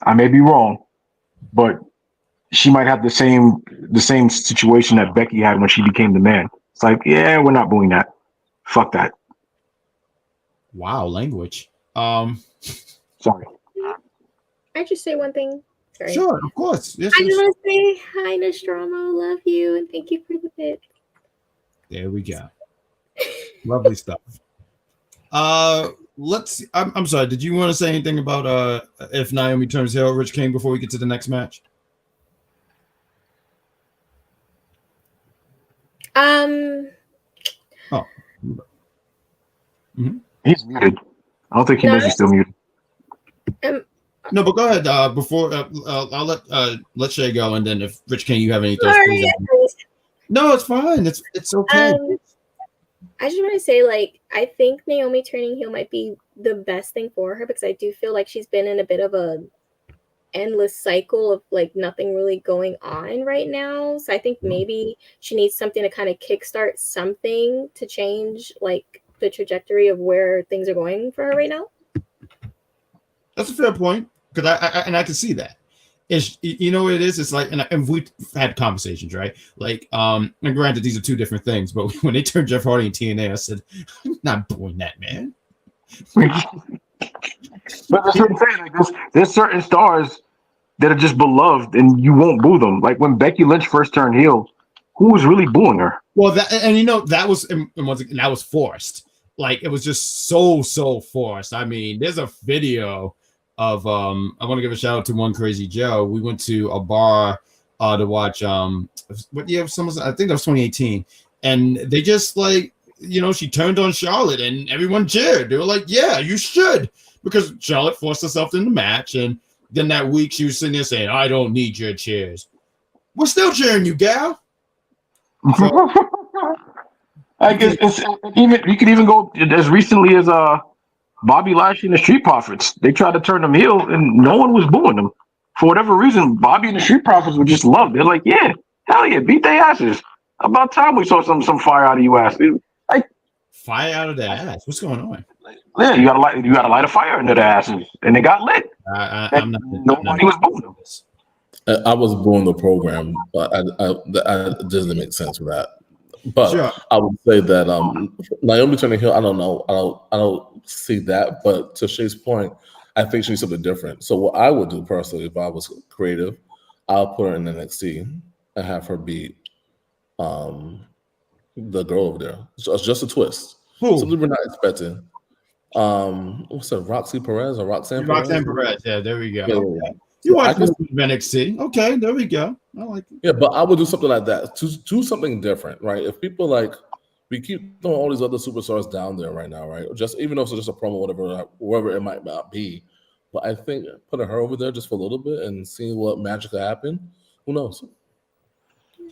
I may be wrong, but she might have the same situation that Becky had when she became the man. It's like, yeah, we're not booing that. Fuck that. Wow, language. Sorry. I just say one thing. Sorry. Sure, of course. Yes, I just want to say hi, Nostromo. Love you and thank you for the bit. There we go. Lovely stuff. Let's see. I'm sorry. Did you want to say anything about if Naomi turns heel, Rich King, before we get to the next match? Oh. Mm-hmm. He's muted. I don't think he knows he's still muted. No, but go ahead. Before I'll let Shay go, and then if Rich King, you have any thoughts, Sorry, no, it's fine. It's okay. I just want to say, like, I think Naomi turning heel might be the best thing for her because I do feel like she's been in a bit of a endless cycle of like nothing really going on right now. So I think maybe she needs something to kind of kickstart something to change like the trajectory of where things are going for her right now. That's a fair point because I can see that. It's, you know what it is? It's like, and we've had conversations, right? Like, and granted, these are two different things, but when they turned Jeff Hardy in TNA, I said, I'm not booing that, man. But that's what I'm saying. Like there's certain stars that are just beloved, and you won't boo them. Like when Becky Lynch first turned heel, who was really booing her? Well, that, and you know, that was, and that was forced. Like it was just so forced. I mean, there's a video of I want to give a shout out to One Crazy Joe. We went to a bar to watch what year? I think that was 2018, and they just like, you know, she turned on Charlotte and everyone cheered. They were like, yeah, you should, because Charlotte forced herself in the match, and then that week she was sitting there saying, I don't need your cheers. We're still cheering you, gal. So, I guess it's even you could even go as recently as Bobby Lashley and the Street Profits. They tried to turn them heel, and no one was booing them for whatever reason. Bobby and the Street Profits were just loved. They're like, yeah, hell yeah, beat their asses. About time we saw some fire out of you ass. Like fire out of their ass. What's going on? Yeah, you gotta light a fire into their asses, and they got lit. Nobody was booing them. I was booing the program, but it doesn't make sense for that. But sure. I would say that Naomi turning heel, I don't know. I don't see that. But to Shay's point, I think she needs something different. So what I would do personally, if I was creative, I'll put her in NXT and have her beat the girl over there. So it's just a twist. Who? Something we're not expecting. What's that? Roxanne Perez? Roxanne Perez. Yeah, there we go. Yeah. You watch NXT. Okay, there we go. I like it. Yeah, but I would do something like that. To do something different, right? If people like, we keep throwing all these other superstars down there right now, right? Just even though it's just a promo, whatever it might not be. But I think putting her over there just for a little bit and seeing what magic could happen, who knows?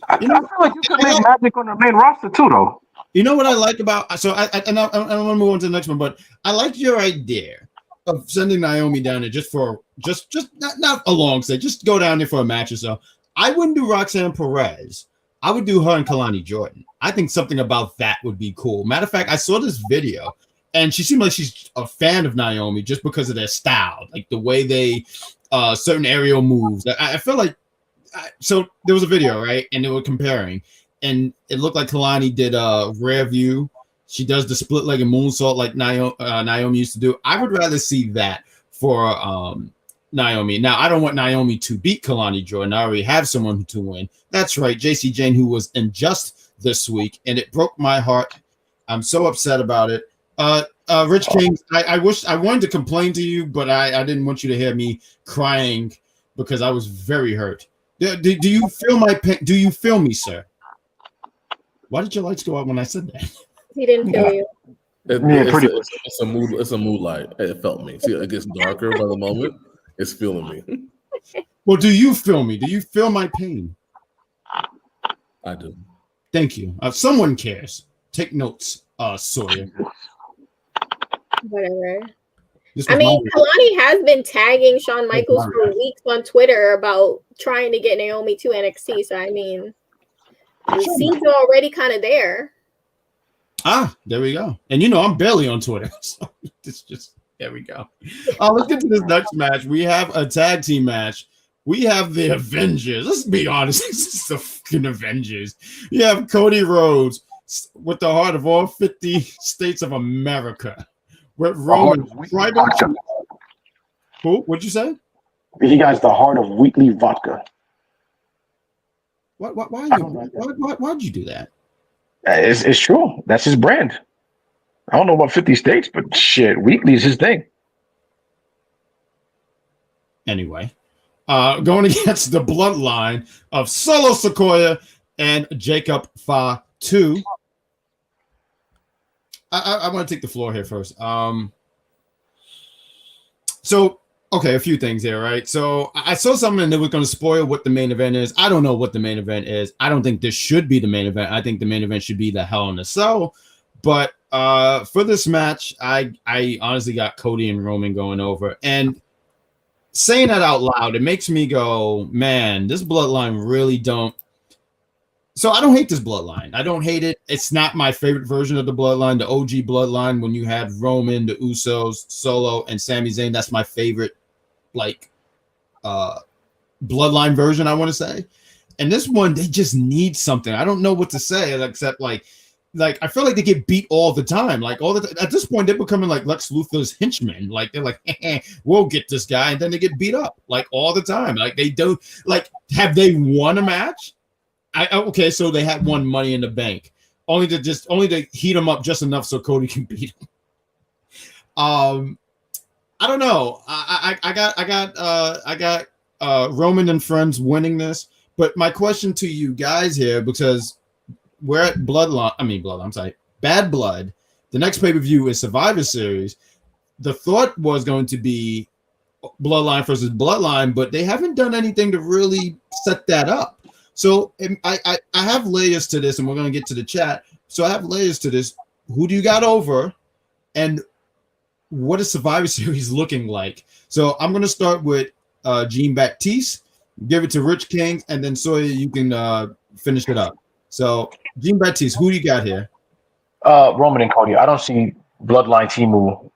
I feel like you could make magic on the main roster too, though. You know what I like about I want to move on to the next one, but I like your idea of sending Naomi down there just not a long stay, just go down there for a match or so. I wouldn't do Roxanne Perez. I would do her and Kalani Jordan. I think something about that would be cool. Matter of fact, I saw this video and she seemed like she's a fan of Naomi just because of their style, like the way they certain aerial moves. I feel like so there was a video, right? And they were comparing, and it looked like Kalani did a rear view. She does the split-legged moonsault like Naomi used to do. I would rather see that for Naomi. Now, I don't want Naomi to beat Kalani Jordan. I already have someone to win. That's right, JC Jane, who was unjust this week, and it broke my heart. I'm so upset about it. Rich King, I wanted to complain to you, but I didn't want you to hear me crying because I was very hurt. Do you feel my pain? Do you feel me, sir? Why did your lights go out when I said that? He didn't feel you. It's a mood. It's a mood light. It felt me. See, it gets darker by the moment. It's feeling me. Well, do you feel me? Do you feel my pain? I do. Thank you. Someone cares. Take notes, Sawyer. Whatever. I mean, Kalani has been tagging Shawn Michaels for weeks on Twitter about trying to get Naomi to NXT. So I mean, the seeds are already kind of there. There we go. And you know, I'm barely on Twitter. So it's just, there we go. Let's get to this next match. We have a tag team match. We have the Avengers. Let's be honest. This is the fucking Avengers. You have Cody Rhodes with the heart of all 50 states of America. With Roman. Who? What'd you say? You guys, the heart of weekly vodka. Why'd you do that? It's true. That's his brand. I don't know about 50 states, but shit, weekly is his thing. Anyway, going against the bloodline of Solo Sikoa and Jacob Fatu. I want to take the floor here first. So, okay, a few things here, right? So I saw something that was going to spoil what the main event is. I don't know what the main event is. I don't think this should be the main event. I think the main event should be the Hell in a Cell. But for this match, I honestly got Cody and Roman going over. And saying that out loud, it makes me go, man, this bloodline really don't. So I don't hate this bloodline. I don't hate it. It's not my favorite version of the bloodline, the OG bloodline, when you had Roman, the Usos, Solo, and Sami Zayn. That's my favorite, like, Bloodline version, I want to say. And this one, they just need something. I don't know what to say except like I feel like they get beat all the time. Like at this point, they're becoming like Lex Luthor's henchmen. Like they're like, we'll get this guy, and then they get beat up like all the time. Like they don't like. Have they won a match? Okay, so they had won Money in the Bank, only to heat him up just enough so Cody can beat him. I don't know. I got Roman and friends winning this, but my question to you guys here, because we're at Bad Blood. The next pay-per-view is Survivor Series. The thought was going to be Bloodline versus Bloodline, but they haven't done anything to really set that up. So I have layers to this, and we're going to get to the chat. So I have layers to this. Who do you got over? And what is Survivor Series looking like? So I'm going to start with Jean-Baptiste, give it to Rich King, and then Sawyer, you can finish it up. So Jean-Baptiste, who do you got here? Roman and Cody. I don't see Bloodline Timu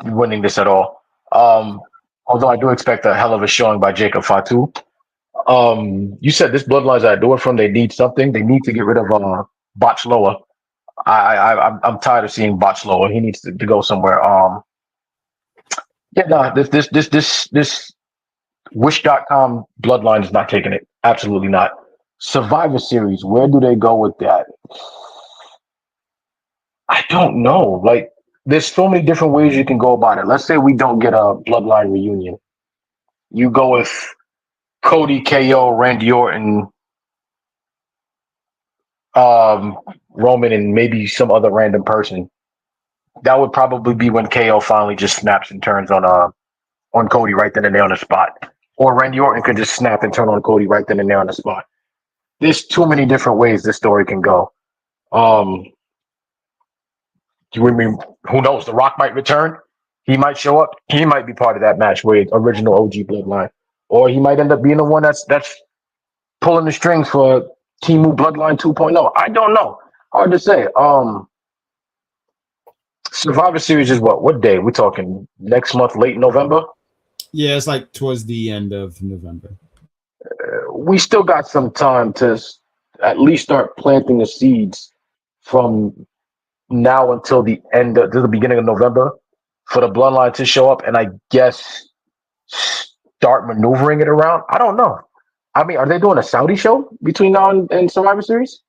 winning this at all. Although I do expect a hell of a showing by Jacob Fatu. You said this Bloodline's I do it from. They need something. They need to get rid of Botch Lower. I'm tired of seeing Botch Lower. He needs to go somewhere. This Wish.com Bloodline is not taking it. Absolutely not. Survivor Series, where do they go with that? I don't know. Like, there's so many different ways you can go about it. Let's say we don't get a Bloodline reunion. You go with Cody, KO, Randy Orton, Roman, and maybe some other random person. That would probably be when KO finally just snaps and turns on Cody right then and there on the spot. Or Randy Orton could just snap and turn on Cody right then and there on the spot. There's too many different ways this story can go. Who knows? The Rock might return. He might show up. He might be part of that match with original OG Bloodline. Or he might end up being the one that's pulling the strings for Timu Bloodline 2.0. I don't know. Hard to say. Survivor Series is what? What day? We're talking next month, late November? Yeah, it's like towards the end of November. We still got some time to at least start planting the seeds from now until the beginning of November for the Bloodline to show up and I guess start maneuvering it around. I don't know. I mean, are they doing a Saudi show between now and Survivor Series?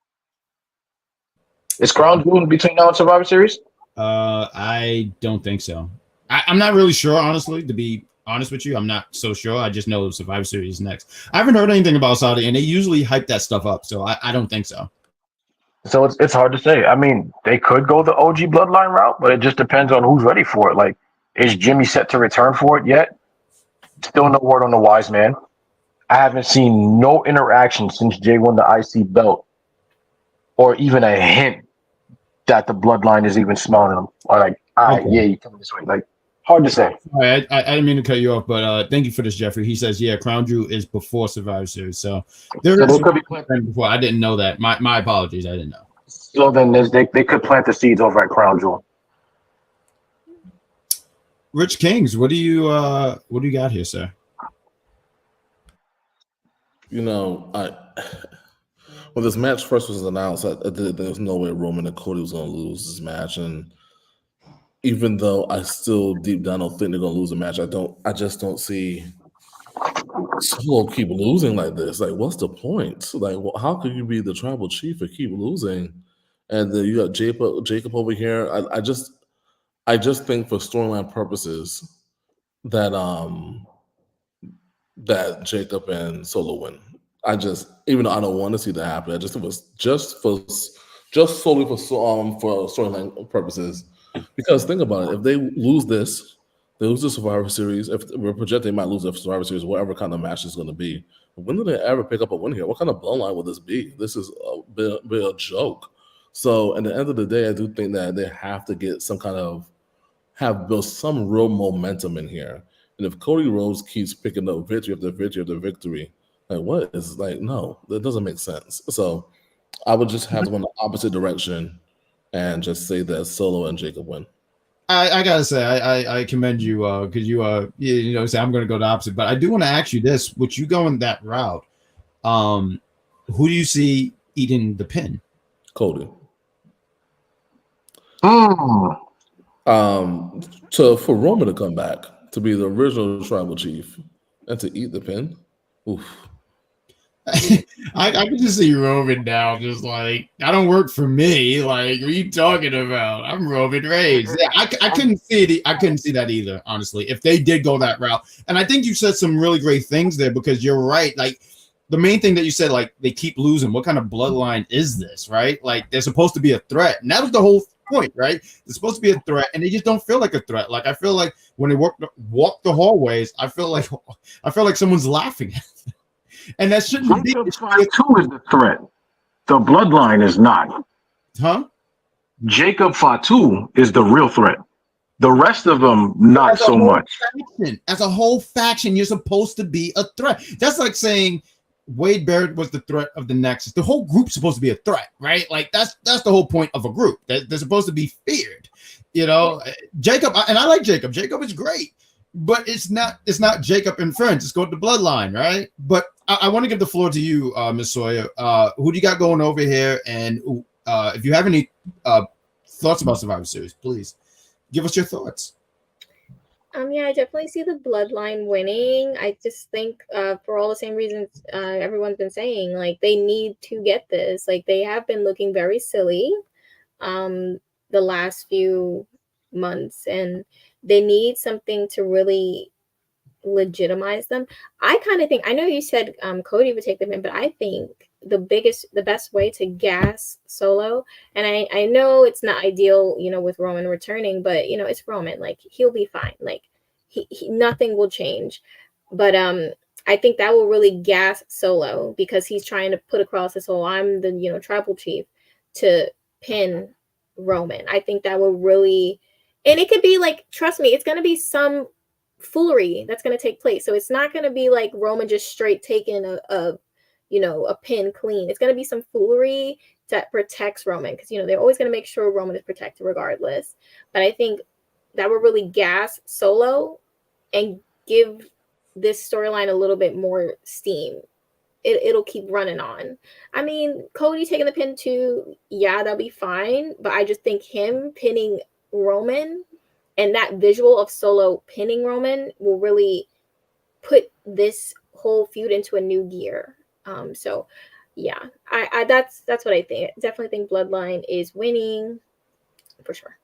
Is Crown Jewel between now and Survivor Series? I don't think so. I'm not really sure, honestly, to be honest with you. I'm not so sure. I just know Survivor Series is next. I haven't heard anything about Saudi, and they usually hype that stuff up, so I don't think so. So it's hard to say. I mean, they could go the OG Bloodline route, but it just depends on who's ready for it. Like, is Jimmy set to return for it yet? Still no word on the Wise Man. I haven't seen no interaction since Jay won the IC belt, or even a hint that the Bloodline is even smelling them. Or like, all right, yeah, you coming this way. Like, hard to say. All right, I didn't mean to cut you off, but thank you for this, Jeffrey. He says, yeah, Crown Jewel is before Survivor Series. So there could be before. I didn't know that. My apologies. I didn't know. So then they could plant the seeds over at Crown Jewel. Rich Kings, what do you got here, sir? You know, when this match first was announced, there was no way Roman and Cody was going to lose this match, and even though I still deep down don't think they're going to lose the match, I just don't see Solo keep losing like this. Like, what's the point? Like, how could you be the tribal chief and keep losing? And then you got Jacob over here. I just think for storyline purposes that that Jacob and Solo win. Even though I don't want to see that happen, I just think it was just solely for storyline purposes. Because think about it, if they lose this, they lose the Survivor Series. If we're projecting, they might lose the Survivor Series, whatever kind of match it's going to be. When do they ever pick up a win here? What kind of bloodline will this be? This is a joke. So at the end of the day, I do think that they have to get have built some real momentum in here. And if Cody Rhodes keeps picking up victory after victory after victory, like what is like, no, that doesn't make sense. So I would just have to go in the opposite direction and just say that Solo and Jacob win. I gotta say, I commend you because you say I'm gonna go the opposite, but I do want to ask you this: would you go in that route? Who do you see eating the pin? Cody. Mm. For Roman to come back to be the original tribal chief and to eat the pin. Oof. I can just see Roman now, just like that don't work for me. Like, what are you talking about? I'm Roman Reigns. Yeah, I couldn't see it. I couldn't see that either, honestly. If they did go that route, and I think you said some really great things there because you're right. Like the main thing that you said, like they keep losing. What kind of bloodline is this, right? Like they're supposed to be a threat, and that was the whole point, right? They're supposed to be a threat, and they just don't feel like a threat. Like I feel like when they walk the hallways, I feel like someone's laughing at them. And that shouldn't be. Fatu is the threat. The bloodline is not. Huh? Jacob Fatu is the real threat. The rest of them, not so much. As a whole faction, you're supposed to be a threat. That's like saying Wade Barrett was the threat of the Nexus. The whole group's supposed to be a threat, right? Like that's the whole point of a group. They're supposed to be feared. You know, Jacob, and I like Jacob. Jacob is great. But it's not Jacob and friends. It's going to Bloodline, right? But I want to give the floor to you, Ms. Sawyer. Who do you got going over here? And if you have any thoughts about Survivor Series, please give us your thoughts. Yeah, I definitely see the Bloodline winning. I just think for all the same reasons everyone's been saying, like they need to get this. Like they have been looking very silly the last few months, and they need something to really legitimize them. I kind of think, I know you said Cody would take them in, but I think the best way to gas Solo, and I know it's not ideal, with Roman returning, but it's Roman, like he'll be fine. Like he nothing will change. But I think that will really gas Solo because he's trying to put across this whole I'm the tribal chief to pin Roman. I think that will really. And it could be like, trust me, it's going to be some foolery that's going to take place. So it's not going to be like Roman just straight taking a pin clean. It's going to be some foolery that protects Roman because, they're always going to make sure Roman is protected regardless. But I think that would really gas Solo and give this storyline a little bit more steam. It'll keep running on. I mean, Cody taking the pin too, yeah, that'll be fine. But I just think him pinning Roman and that visual of Solo pinning Roman will really put this whole feud into a new gear. So yeah, I that's what I think. Definitely think Bloodline is winning for sure.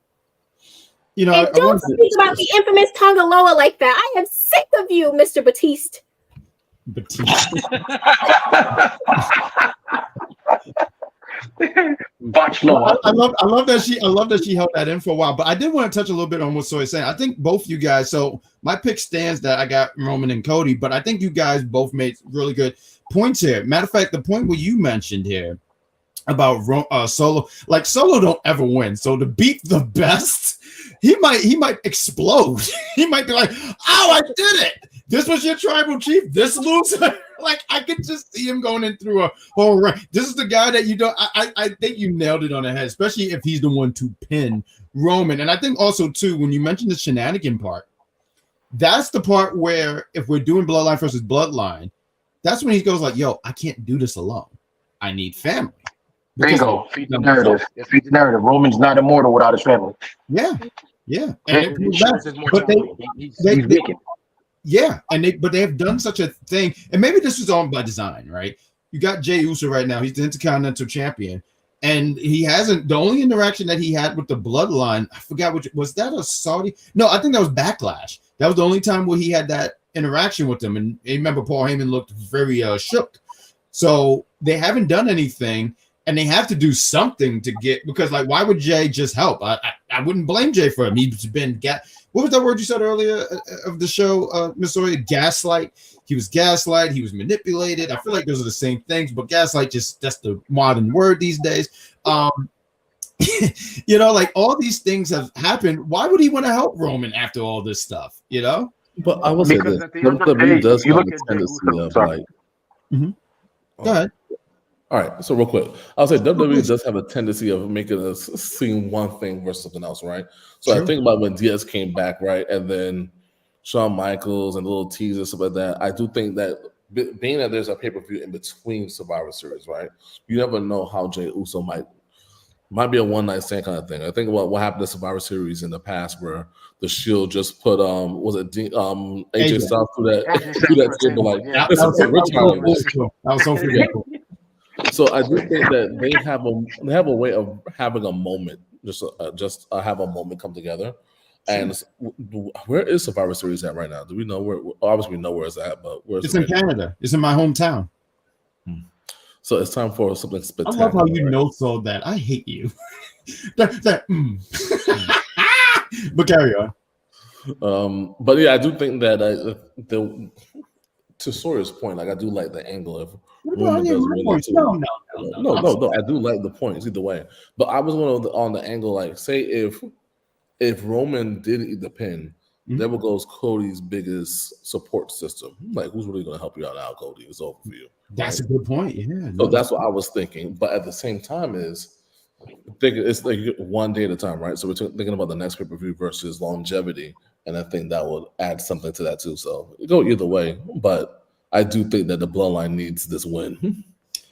And don't speak about the infamous Tongaloa like that. I am sick of you, Mr. Batiste. I love that she held that in for a while, but I did want to touch a little bit on what Soy's saying. I think both you guys. So my pick stands that I got Roman and Cody, but I think you guys both made really good points here. Matter of fact, the point where you mentioned here about Solo, like Solo don't ever win. So to beat the best, he might explode. He might be like, "Oh, I did it! This was your tribal chief. This loser." Like I could just see him going in through a whole run. This is the guy that you don't. I think you nailed it on the head, especially if he's the one to pin Roman. And I think also too, when you mentioned the shenanigan part, that's the part where if we're doing Bloodline versus Bloodline, that's when he goes like, "Yo, I can't do this alone. I need family." Bingo. Feed the narrative. Feed the narrative. Roman's not immortal without his family. Yeah. And he's weakened. Yeah, but they have done such a thing, and maybe this was all by design, right? You got Jey Uso right now; he's the Intercontinental Champion, and he hasn't. The only interaction that he had with the Bloodline, I forgot which was that a Saudi? No, I think that was Backlash. That was the only time where he had that interaction with them, and I remember Paul Heyman looked very shook. So they haven't done anything, and they have to do something to get because, like, why would Jey just help? I wouldn't blame Jey for him. He's been what was that word you said earlier of the show, Ms. Sawyer? Gaslight. He was gaslight. He was manipulated. I feel like those are the same things, but gaslight that's the modern word these days. Like all these things have happened. Why would he want to help Roman after all this stuff? But I will say this: WWE does have a tendency of like. Go ahead. All right, so real quick, I'll say WWE does have a tendency of making us seem one thing versus something else, right? So True. I think about when Diaz came back, right, and then Shawn Michaels and little teasers stuff like that. I do think that being that there's a pay-per-view in between Survivor Series, right? You never know how Jey Uso might be a one-night stand kind of thing. I think about what happened to Survivor Series in the past, where the Shield just put AJ Styles through that table, like That this is a retired. That was so forgetful. So I do think that they have a way of having a moment, just have a moment come together. And where is Survivor Series at right now? Do we know where? Obviously, we know where it's at, but where's it's in Canada? It's in my hometown. So it's time for something spectacular. I love how you know that. I hate you. But carry on. But yeah, I do think that to Sawyer's point, like I do like the angle of No. I do like the points either way. But I was on the angle, like say if Roman did eat the pin, there goes Cody's biggest support system. Like, who's really going to help you out now, Cody? It's over for you. That's a good point. Yeah. So that's what I was thinking. But at the same time, it's like one day at a time, right? So we're thinking about the next pay-per-view versus longevity, and I think that will add something to that too. So it go either way, but I do think that the Bloodline needs this win.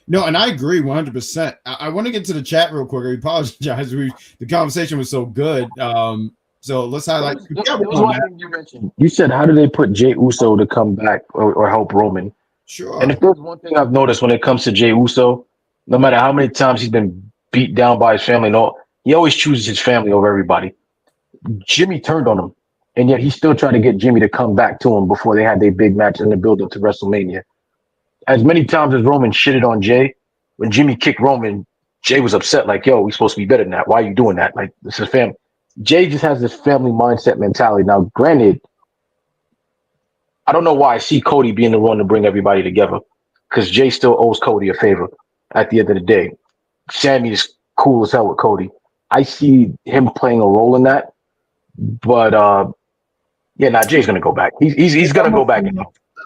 No, and I agree 100%. I want to get to the chat real quick. I apologize. The conversation was so good. So let's highlight. One thing you mentioned. You said, how do they put Jey Uso to come back or help Roman? Sure. And if there's one thing I've noticed when it comes to Jey Uso, no matter how many times he's been beat down by his family and all, he always chooses his family over everybody. Jimmy turned on him, and yet he still tried to get Jimmy to come back to him before they had their big match in the build-up to WrestleMania. As many times as Roman shitted on Jey, when Jimmy kicked Roman, Jey was upset, like, yo, we're supposed to be better than that. Why are you doing that? Like, this is family. Jey just has this family mindset mentality. Now, granted, I don't know why I see Cody being the one to bring everybody together, because Jey still owes Cody a favor at the end of the day. Sammy is cool as hell with Cody. I see him playing a role in that, but Jay's gonna go back. He's gonna go back.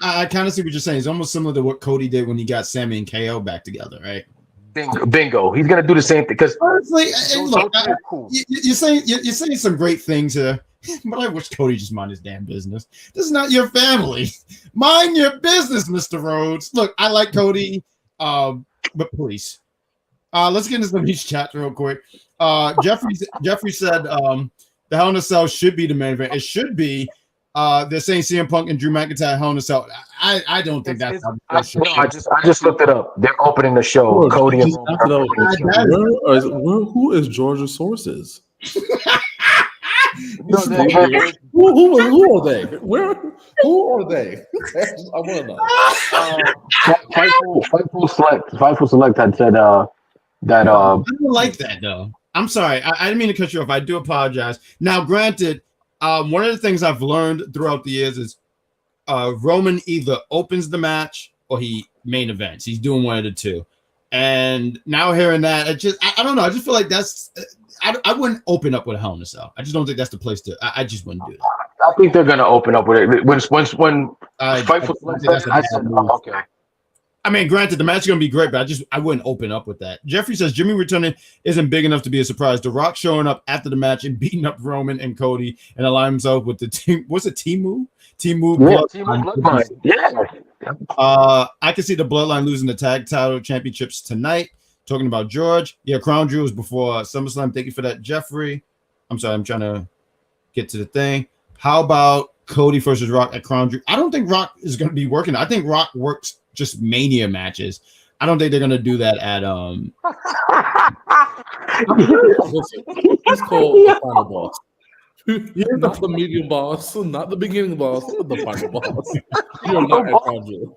I kind of see what you're saying. It's almost similar to what Cody did when he got Sammy and KO back together, right? Bingo. He's gonna do the same thing. Because honestly, look, you're saying some great things here, but I wish Cody just mind his damn business. This is not your family. Mind your business, Mr. Rhodes. Look, I like Cody, but please. Let's get into some of these chats real quick. Jeffrey said the Hell in a Cell should be the main event. It should be. They're saying CM Punk and Drew McIntyre Hell in a Cell. I don't think that's how I just looked it up. They're opening the show. Cody and who is George's sources? Who are they? Who are they? I want to know. Fightful Select had said that. I don't like that though. I'm sorry. I didn't mean to cut you off. I do apologize. Now, granted, one of the things I've learned throughout the years is Roman either opens the match or he main events. He's doing one of the two. And now hearing that, I don't know. I just feel like that's. I wouldn't open up with a Hell in a Cell. I just don't think that's the place to. I just wouldn't do that. I think they're going to open up with it. When Fightful Select, I said, okay. I mean, granted, the match is going to be great, but I wouldn't open up with that. Jeffrey says Jimmy returning isn't big enough to be a surprise. The Rock showing up after the match and beating up Roman and Cody and aligning himself with the team. What's it, Timu? Bloodline. Yeah. I can see the Bloodline losing the tag title championships tonight. Talking about George. Yeah, Crown Jewel was before SummerSlam. Thank you for that, Jeffrey. I'm sorry, I'm trying to get to the thing. How about Cody versus Rock at Crown Jewel? I don't think Rock is going to be working. I think Rock works just Mania matches. I don't think they're going to do that at It's called the final boss. You're not the medium boss, not the beginning boss, the final boss. You're not at Crown Jewel.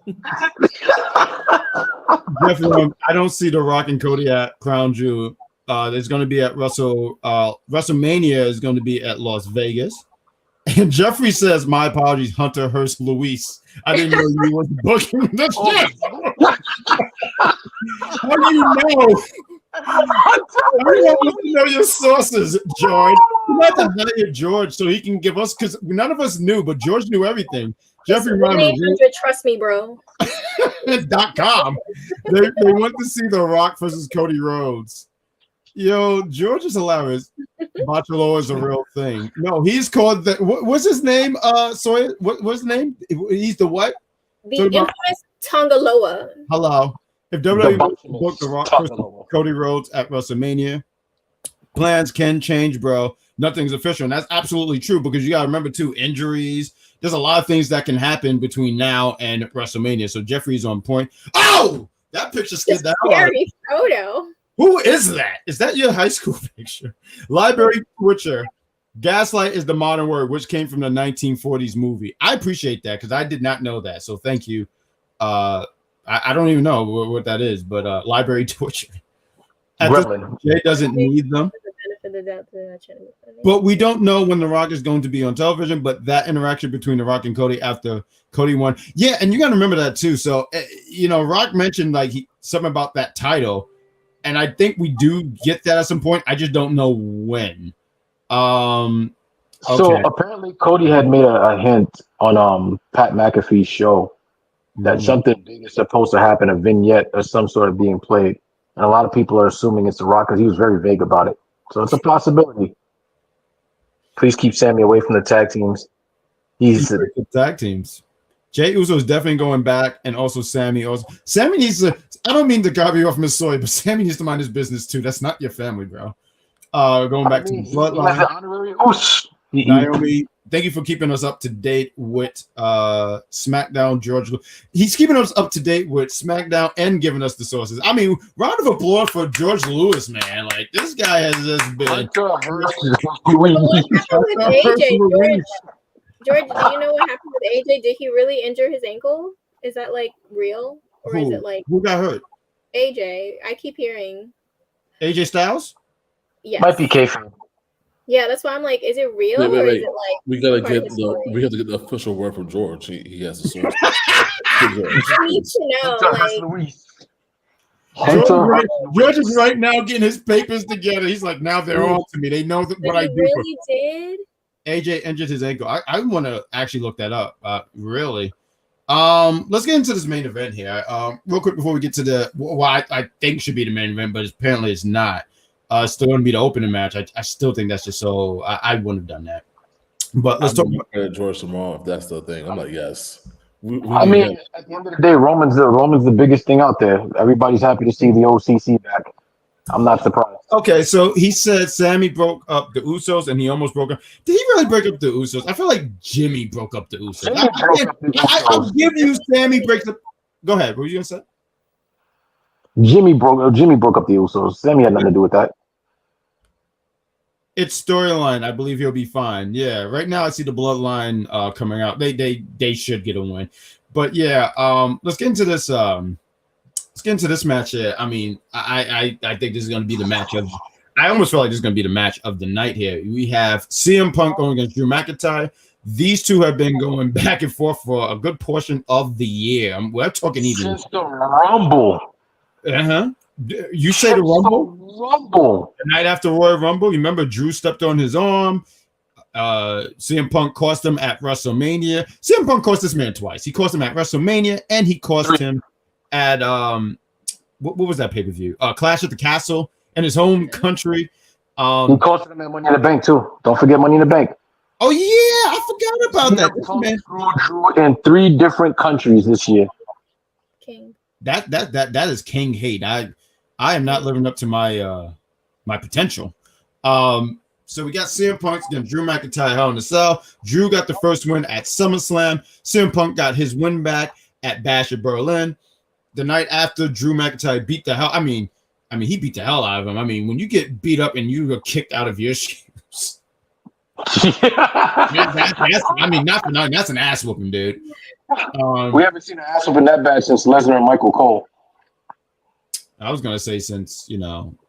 Definitely, I don't see The Rock and Cody at Crown Jewel. There's going to be at WrestleMania is going to be at Las Vegas. And Jeffrey says, "My apologies, Hunter Hearst Luis. I didn't know you was booking the shit." How do you know? Everyone wants to know your sources, George. You have to hire George so he can give us, because none of us knew, but George knew everything. Jeffrey Ryman. Trust me, bro. .com. They went to see The Rock versus Cody Rhodes. Yo, George is hilarious. Bachelor is a real thing. No, he's called the. What's his name? Sawyer. What's his name? He's the what? The infamous Tongaloa. Hello. If WWE booked The Rock versus Cody Rhodes at WrestleMania, plans can change, bro. Nothing's official, and that's absolutely true because you got to remember too, injuries. There's a lot of things that can happen between now and WrestleMania. So Jeffrey's on point. Oh, that picture scared the hell out of me. Photo. Who is that? Is that your high school picture? Library Twitcher. Gaslight is the modern word, which came from the 1940s movie. I appreciate that because I did not know that. So thank you. I don't even know what that is, but Library Twitcher. Jay doesn't need them. But we don't know when The Rock is going to be on television, but that interaction between The Rock and Cody after Cody won. Yeah, and you got to remember that too. So, Rock mentioned something about that title. And I think we do get that at some point. I just don't know when. Okay. So apparently Cody had made a hint on Pat McAfee's show that something big is supposed to happen, a vignette or some sort of being played. And a lot of people are assuming it's The Rock because he was very vague about it. So it's a possibility. Please keep Sammy away from the tag teams. He's the tag teams. Jey Uso is definitely going back, and also Sammy. Sammy needs to. I don't mean to copy you off Miss Soy, but Sammy needs to mind his business too. That's not your family, bro. Going back to Bloodline. Naomi, thank you for keeping us up to date with SmackDown. George, he's keeping us up to date with SmackDown and giving us the sources. I mean, round of applause for George Lewis, man. Like this guy has just been. George, do you know what happened with AJ? Did he really injure his ankle? Is that real, or is it who got hurt? AJ. I keep hearing AJ Styles. Yes. Might be kayfabe. Yeah, that's why I'm like, is it real or is it we have to get the official word from George. He has the source. I need to know. George is right now getting his papers together. He's like, now they're on to me. They know what I do. Really did. AJ injured his ankle. I want to actually look that up. Really. Let's get into this main event here. Real quick before we get to what I think should be the main event, but apparently it's not. It's still going to be the opening match. I still think that's just so. I wouldn't have done that. But let's talk about George tomorrow if that's the thing. I'm like, yes. I mean, at the end of the day, Roman's the biggest thing out there. Everybody's happy to see the OCC back. I'm not surprised. Okay, so he said Sammy broke up the Usos, and he almost broke up. Did he really break up the Usos? I feel like Jimmy broke up the Usos. I'll give you Sammy breaks up. Go ahead. What were you gonna say? Jimmy broke up the Usos. Sammy had nothing to do with that. It's storyline. I believe he'll be fine. Yeah. Right now, I see the Bloodline coming out. They should get a win. But yeah, let's get into this. Let's get into this match here. I mean, I think this is going to be the match of. I almost feel like this is going to be the match of the night here. We have CM Punk going against Drew McIntyre. These two have been going back and forth for a good portion of the year. We're talking even since the Rumble. You say the Rumble? Rumble. The night after Royal Rumble. You remember Drew stepped on his arm. CM Punk cost him at WrestleMania. CM Punk cost this man twice. He cost him at WrestleMania, and he cost him at what was that pay-per-view? Clash at the Castle in his home country. He cost him at Money in the Bank too. Don't forget Money in the Bank. Oh yeah, I forgot about that. This man in 3 different countries this year. King. That is king hate. I am not living up to my my potential. So we got CM Punk against Drew McIntyre, Hell in a Cell. Drew got the first win at SummerSlam. CM Punk got his win back at Bash at Berlin. The night after, Drew McIntyre beat the hell. I mean, he beat the hell out of him. I mean, when you get beat up and you get kicked out of your shoes, not for nothing. That's an ass whooping, dude. We haven't seen an ass whooping that bad since Lesnar and Michael Cole. I was gonna say since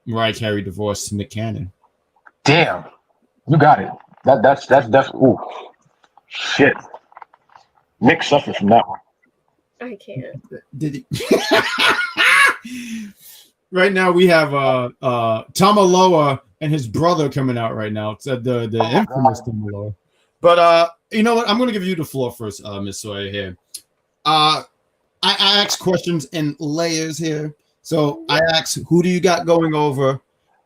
Mariah Carey divorced Nick Cannon. Damn, you got it. That's definitely. Ooh, shit. Nick suffered from that one. I can't. Did he? Right now we have Tamaloa and his brother coming out right now. It's the infamous Tamaloa. But you know what? I'm gonna give you the floor first, Miss Sawyer here. I ask questions in layers here. So I ask, who do you got going over?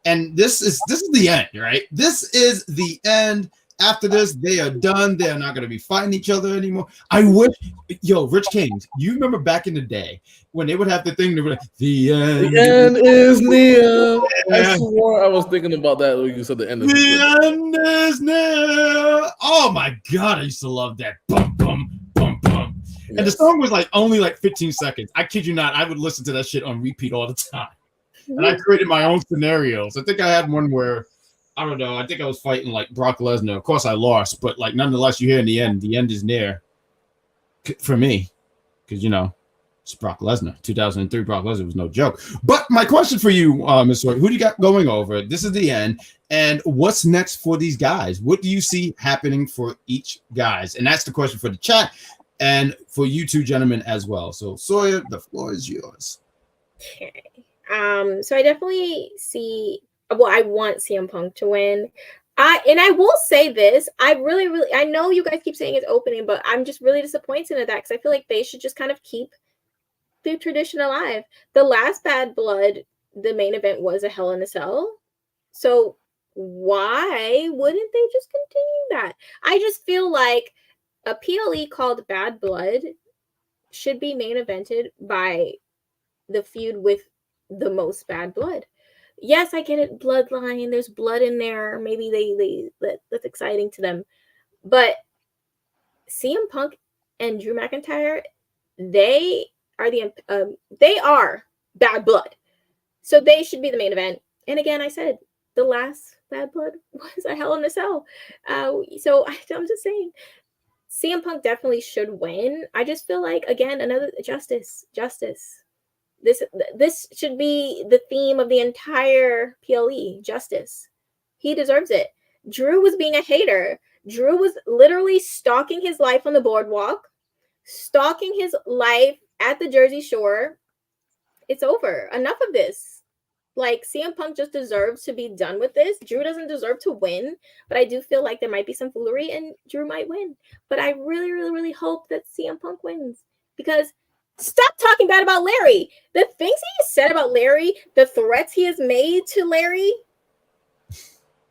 And this is the end, right? This is the end. After this, they are done. They're not going to be fighting each other anymore. I wish, Rich Kings, you remember back in the day when they would have the thing, they would like, the end. The end is near. I swore I was thinking about that when you said the end is near. The end is near. Oh my God, I used to love that. Bum, bum, bum, bum. Yes. And the song was only 15 seconds. I kid you not, I would listen to that shit on repeat all the time. And I created my own scenarios. I think I had one where, I don't know, I think I was fighting Brock Lesnar. Of course I lost, but nonetheless, you hear in the end is near for me. Because, it's Brock Lesnar. 2003 Brock Lesnar was no joke. But my question for you, Ms. Sawyer, who do you got going over? This is the end. And what's next for these guys? What do you see happening for each guys? And that's the question for the chat and for you two gentlemen as well. So, Sawyer, the floor is yours. Okay. So I definitely see. Well, I want CM Punk to win. I will say this. I know you guys keep saying it's opening, but I'm just really disappointed in that because I feel like they should just kind of keep the tradition alive. The last Bad Blood, the main event was a Hell in a Cell. So why wouldn't they just continue that? I just feel like a PLE called Bad Blood should be main evented by the feud with the most bad blood. Yes, I get it. Bloodline, there's blood in there. Maybe that's exciting to them. But CM Punk and Drew McIntyre, they are bad blood. So they should be the main event. And again, I said the last Bad Blood was a Hell in a Cell. So I'm just saying, CM Punk definitely should win. I just feel like, again, another justice. This should be the theme of the entire PLE, justice. He deserves it. Drew was being a hater. Drew was literally stalking his life on the boardwalk, stalking his life at the Jersey Shore. It's over. Enough of this. CM Punk just deserves to be done with this. Drew doesn't deserve to win, but I do feel like there might be some foolery and Drew might win. But I really, really, really hope that CM Punk wins because stop talking bad about Larry. The things he said about Larry, the threats he has made to Larry,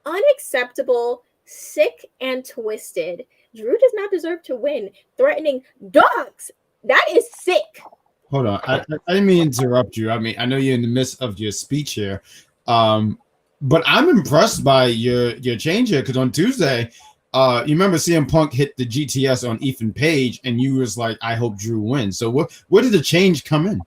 unacceptable, sick, and twisted. Drew does not deserve to win. Threatening dogs. That is sick. Hold on. I didn't mean to interrupt you. I mean, I know you're in the midst of your speech here. But I'm impressed by your change here because on Tuesday, you remember CM Punk hit the GTS on Ethan Page, and you was like, I hope Drew wins. So where did the change come in?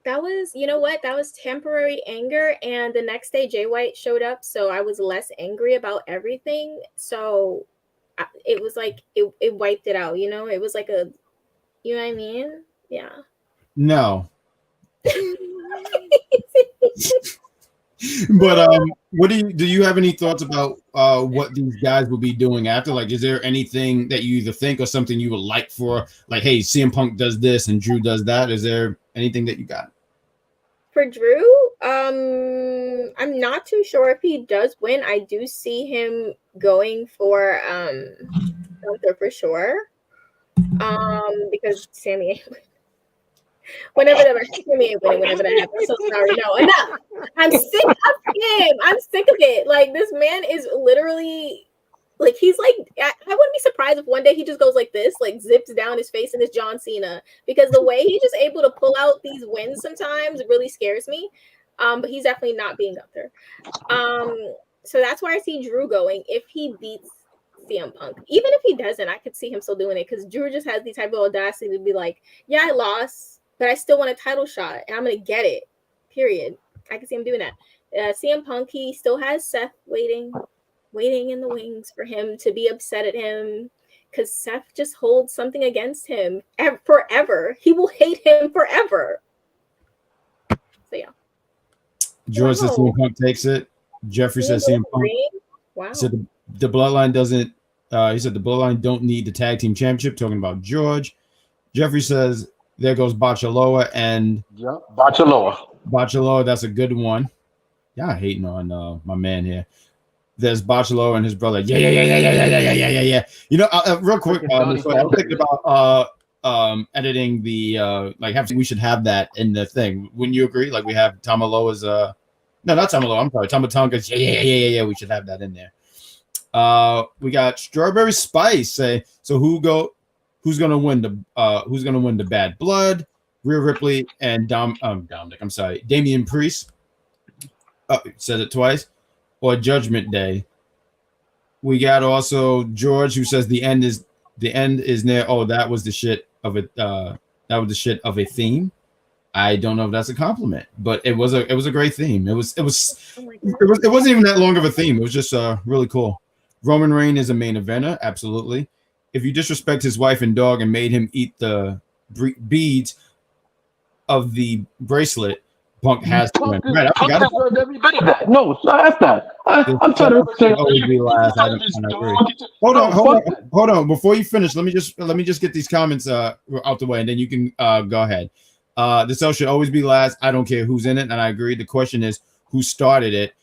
That was, you know what? That was temporary anger. And the next day, Jay White showed up. So I was less angry about everything. So it was like, it wiped it out, It was like you know what I mean? Yeah. No. But what do you have any thoughts about what these guys will be doing after? Is there anything that you either think or something you would like for hey, CM Punk does this and Drew does that? Is there anything that you got? For Drew, I'm not too sure if he does win. I do see him going for Gunther for sure. Because Sammy whenever that happens. So sorry. No, enough. I'm sick of him. I'm sick of it. This man is literally he's I wouldn't be surprised if one day he just goes like this, zips down his face and is John Cena. Because the way he's just able to pull out these wins sometimes really scares me. But he's definitely not being Gunther. So that's where I see Drew going if he beats CM Punk. Even if he doesn't, I could see him still doing it because Drew just has the type of audacity to be like, yeah, I lost, but I still want a title shot and I'm going to get it, period. I can see him doing that. CM Punk, he still has Seth waiting in the wings for him to be upset at him because Seth just holds something against him forever. He will hate him forever. So, yeah. George says CM Punk takes it. Jeffrey says CM Punk. Wow. Said the Bloodline doesn't. He said the Bloodline don't need the tag team championship. Talking about George. Jeffrey says there goes Bachaloa and Bachaloa. That's a good one. Y'all hating on my man here. There's Bachaloa and his brother. Yeah. Real quick, I was thinking about editing the we should have that in the thing. Wouldn't you agree? Like we have Tamaloa's no, not Tamaloa, I'm sorry, Tamatonga's yeah, we should have that in there. We got Strawberry Spice say, so who's gonna win the Bad Blood? Rhea Ripley and Dominic, I'm sorry, Damian Priest. Said it twice. Or Judgment Day. We got also George who says the end is near. Oh, that was the shit of it. That was the shit of a theme. I don't know if that's a compliment, but it was a great theme. It wasn't even that long of a theme. It was just really cool. Roman Reigns is a main eventer, absolutely. If you disrespect his wife and dog and made him eat the beads of the bracelet, Punk has to win. Right, I forgot about every bit of that. No, that's not. I'm trying to say. Hold on. Before you finish, let me just get these comments out the way, and then you can go ahead. The cell should always be last. I don't care who's in it, and I agree. The question is who started it.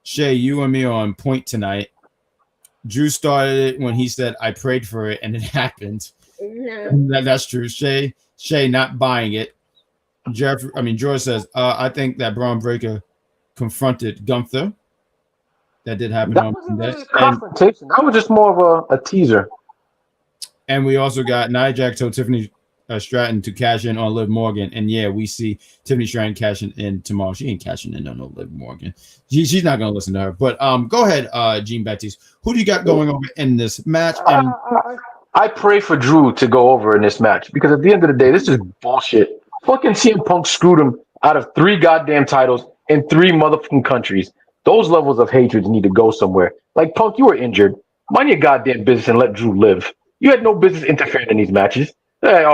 Shay, you and me are on point tonight. Drew started it when he said I prayed for it, and it happened. No. That's true. Shay not buying it. George says, I think that Braun Breaker confronted Gunther. That did happen. That wasn't really a confrontation. That was just more of a teaser. And we also got Nia Jax told Tiffany Stratton to cash in on Liv Morgan. And yeah, we see Tiffany Stratton cashing in tomorrow. She ain't cashing in on no Liv Morgan. She's not going to listen to her. But go ahead, Jean Baptiste. Who do you got going over in this match? And I pray for Drew to go over in this match because at the end of the day, this is bullshit. Fucking CM Punk screwed him out of 3 goddamn titles in 3 motherfucking countries. Those levels of hatred need to go somewhere. Like, Punk, you were injured. Mind your goddamn business and let Drew live. You had no business interfering in these matches. Hey,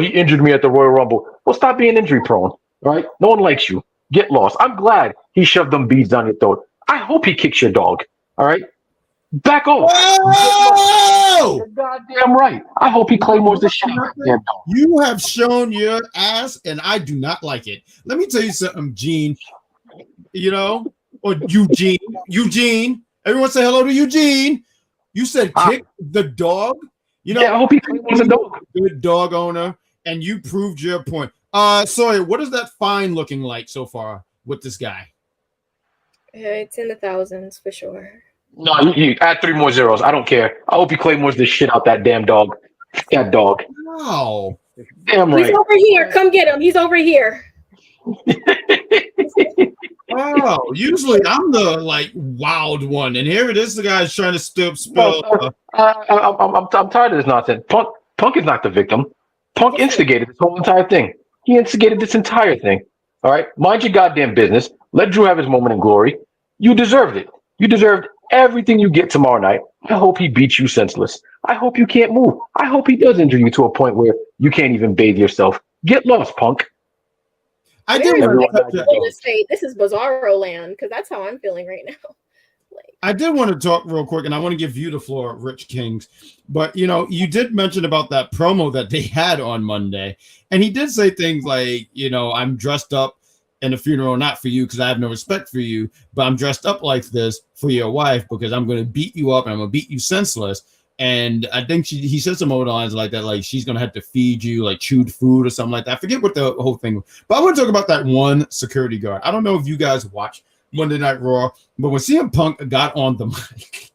he injured me at the Royal Rumble. Well, stop being injury prone, all right? No one likes you. Get lost. I'm glad he shoved them beads down your throat. I hope he kicks your dog, all right? Back off. Oh! You're goddamn right. I hope he claymores the shit out of that damn dog. You have shown your ass, and I do not like it. Let me tell you something, Gene. Or Eugene. Everyone say hello to Eugene. You said kick the dog. Yeah, I hope he claymores the dog. Good dog owner, and you proved your point. Sawyer, what is that fine looking like so far with this guy? It's in the thousands for sure. No, you add 3 more zeros. I don't care. I hope he claymores the shit out that damn dog. That dog. Wow. Damn right. He's over here. Come get him. He's over here. Wow. Usually I'm the wild one, and here it is. The guy's trying to spill. I'm tired of this nonsense. Punk is not the victim. Punk instigated this whole entire thing. He instigated this entire thing. All right. Mind your goddamn business. Let Drew have his moment in glory. You deserved it. You deserved everything you get tomorrow night. I hope he beats you senseless. I hope you can't move. I hope he does injure you to a point where you can't even bathe yourself. Get lost, Punk. I did want to say this is Bizarro land because that's how I'm feeling right now. I did want to talk real quick, and I want to give you the floor, Rich Kings. But you did mention about that promo that they had on Monday, and he did say things like, I'm dressed up in a funeral, not for you because I have no respect for you, but I'm dressed up like this for your wife because I'm going to beat you up and I'm going to beat you senseless. And I think he said some other lines like that, like she's going to have to feed you like chewed food or something like that. I forget what the whole thing was. But I want to talk about that one security guard. I don't know if you guys watch Monday Night Raw, but when CM Punk got on the mic,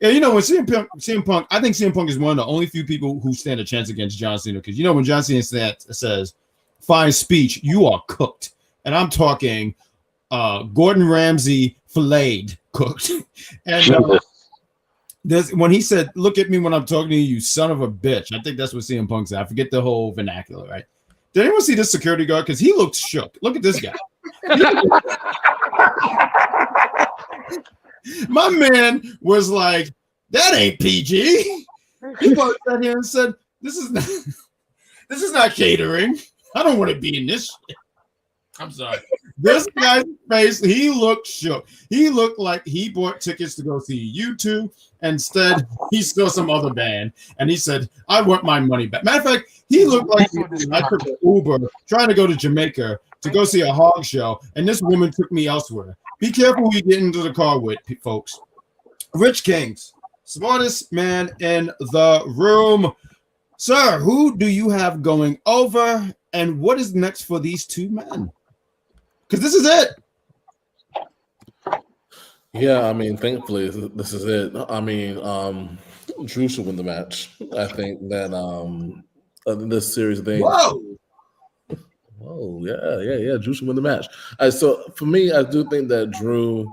and when CM Punk, I think CM Punk is one of the only few people who stand a chance against John Cena because when John Cena says, fine speech, you are cooked. And I'm talking Gordon Ramsay filleted cooked. And when he said, look at me when I'm talking to you, son of a bitch. I think that's what CM Punk said. I forget the whole vernacular, right? Did anyone see this security guard? Because he looked shook. Look at this guy. My man was like, that ain't PG. He walked out here and said, this is not catering. I don't want to be in this shit. I'm sorry. This guy's face, he looked shook. He looked like he bought tickets to go see U2. Instead, he saw some other band, and he said, I want my money back. Matter of fact, he looked like I took an Uber trying to go to Jamaica to go see a hog show, and this woman took me elsewhere. Be careful who you get into the car with, folks. Rich Kings, smartest man in the room. Sir, who do you have going over, and what is next for these two men? Because this is it. Yeah, I mean, thankfully, this is it. I mean, Drew should win the match. I think that this series thing. Whoa. Oh, yeah. Drew should win the match. So for me, I do think that Drew,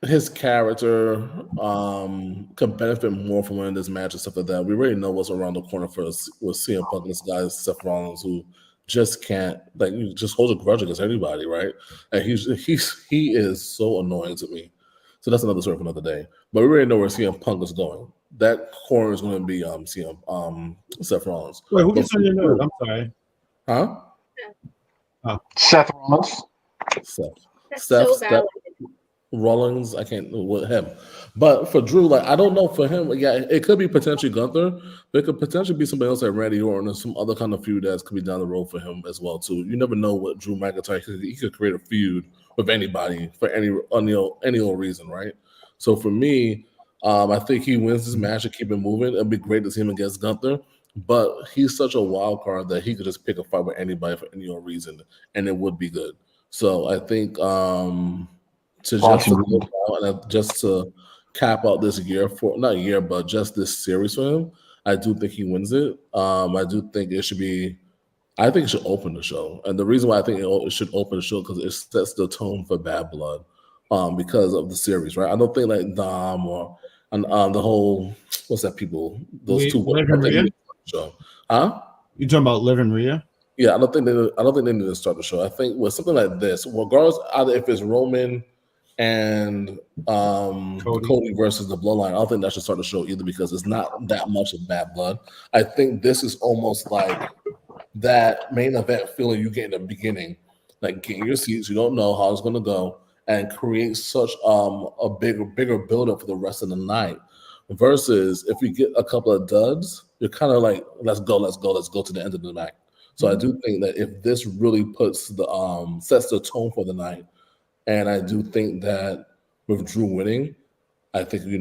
his character, could benefit more from winning this match and stuff like that. We already know what's around the corner for us with CM Punk and this guy Seth Rollins, who just can't, like, you just hold a grudge against anybody, right? And he is so annoying to me. So that's another story for another day. But we already know where CM Punk is going. That corner is going to be Seth Rollins. Wait, who gets on your nerve? I'm sorry. Huh? Seth Rollins. Seth Rollins, I can't with him. But for Drew, like, I don't know for him, yeah, it could be potentially Gunther, but it could potentially be somebody else like Randy Orton or some other kind of feud that could be down the road for him as well, too. You never know what Drew McIntyre he could create a feud with anybody for any old reason, right? So for me, I think he wins this match and keep it moving. It'd be great to see him against Gunther, but he's such a wild card that he could just pick a fight with anybody for any old reason, and it would be good. So I think just to cap out this year but just this series for him, I do think he wins it. I do think it should be. I think it should open the show, and the reason why I think it should open the show because it sets the tone for Bad Blood, because of the series, right? I don't think like Dom or the whole what's that people those two show, huh? You talking about Liv and Rhea? Yeah, I don't think they need to start the show. I think with something like this, regardless either if it's Roman and Cody versus the Bloodline, I don't think that should start the show either because it's not that much of Bad Blood. I think this is almost like that main event feeling you get in the beginning, like getting your seats, you don't know how it's going to go, and create such a bigger build up for the rest of the night. Versus if you get a couple of duds, you're kind of like, let's go to the end of the night. So I do think that if this really puts the sets the tone for the night, and I do think that with Drew winning, I think it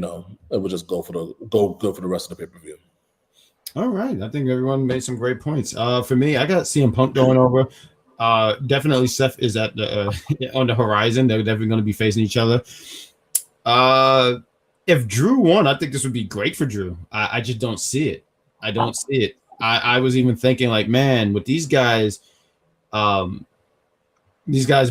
would just go good for the rest of the pay-per-view. All right, I think everyone made some great points. For me, I got CM Punk going over. Definitely Seth is at the on the horizon. They're definitely going to be facing each other. If Drew won, I think this would be great for Drew. I just don't see it. I don't see it. I was even thinking like, man, with these guys have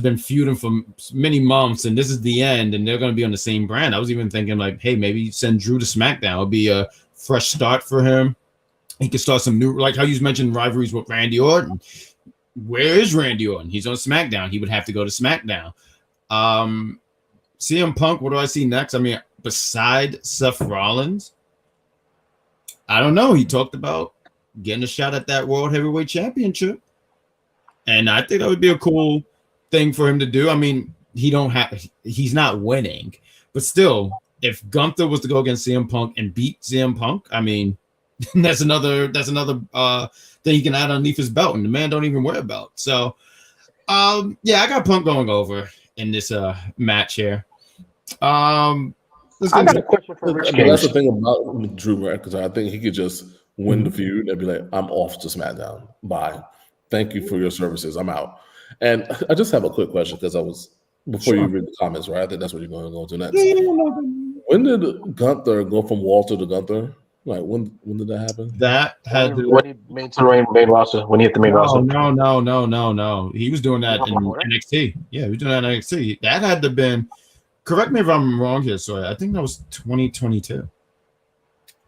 been feuding for many months, and this is the end, and they're going to be on the same brand. I was even thinking like, hey, maybe send Drew to SmackDown. It'll be a fresh start for him. He could start some new, like how you mentioned rivalries with Randy Orton. Where is Randy Orton? He's on SmackDown. He would have to go to SmackDown. CM Punk, what do I see next? I mean, beside Seth Rollins, I don't know. He talked about getting a shot at that World Heavyweight Championship. And I think that would be a cool thing for him to do. I mean, he's not winning, but still, if Gunther was to go against CM Punk and beat CM Punk, I mean, that's another thing he can add underneath his belt, and the man don't even wear a belt. So, yeah, I got Punk going over in this match here. I got a question for Rich King. That's the thing about Drew McIntyre. I think he could just win the feud and be like, I'm off to SmackDown. Bye. Thank you for your services. I'm out. And I just have a quick question because before you read the comments, right? I think that's what you're going to go to next. When did Gunther go from Walter to Gunther? Like when did that happen? That had when he made the main roster. When he hit the main roster. No. He was doing that in NXT. Yeah, he was doing that in NXT. That had to have been. Correct me if I'm wrong here, so I think that was 2022.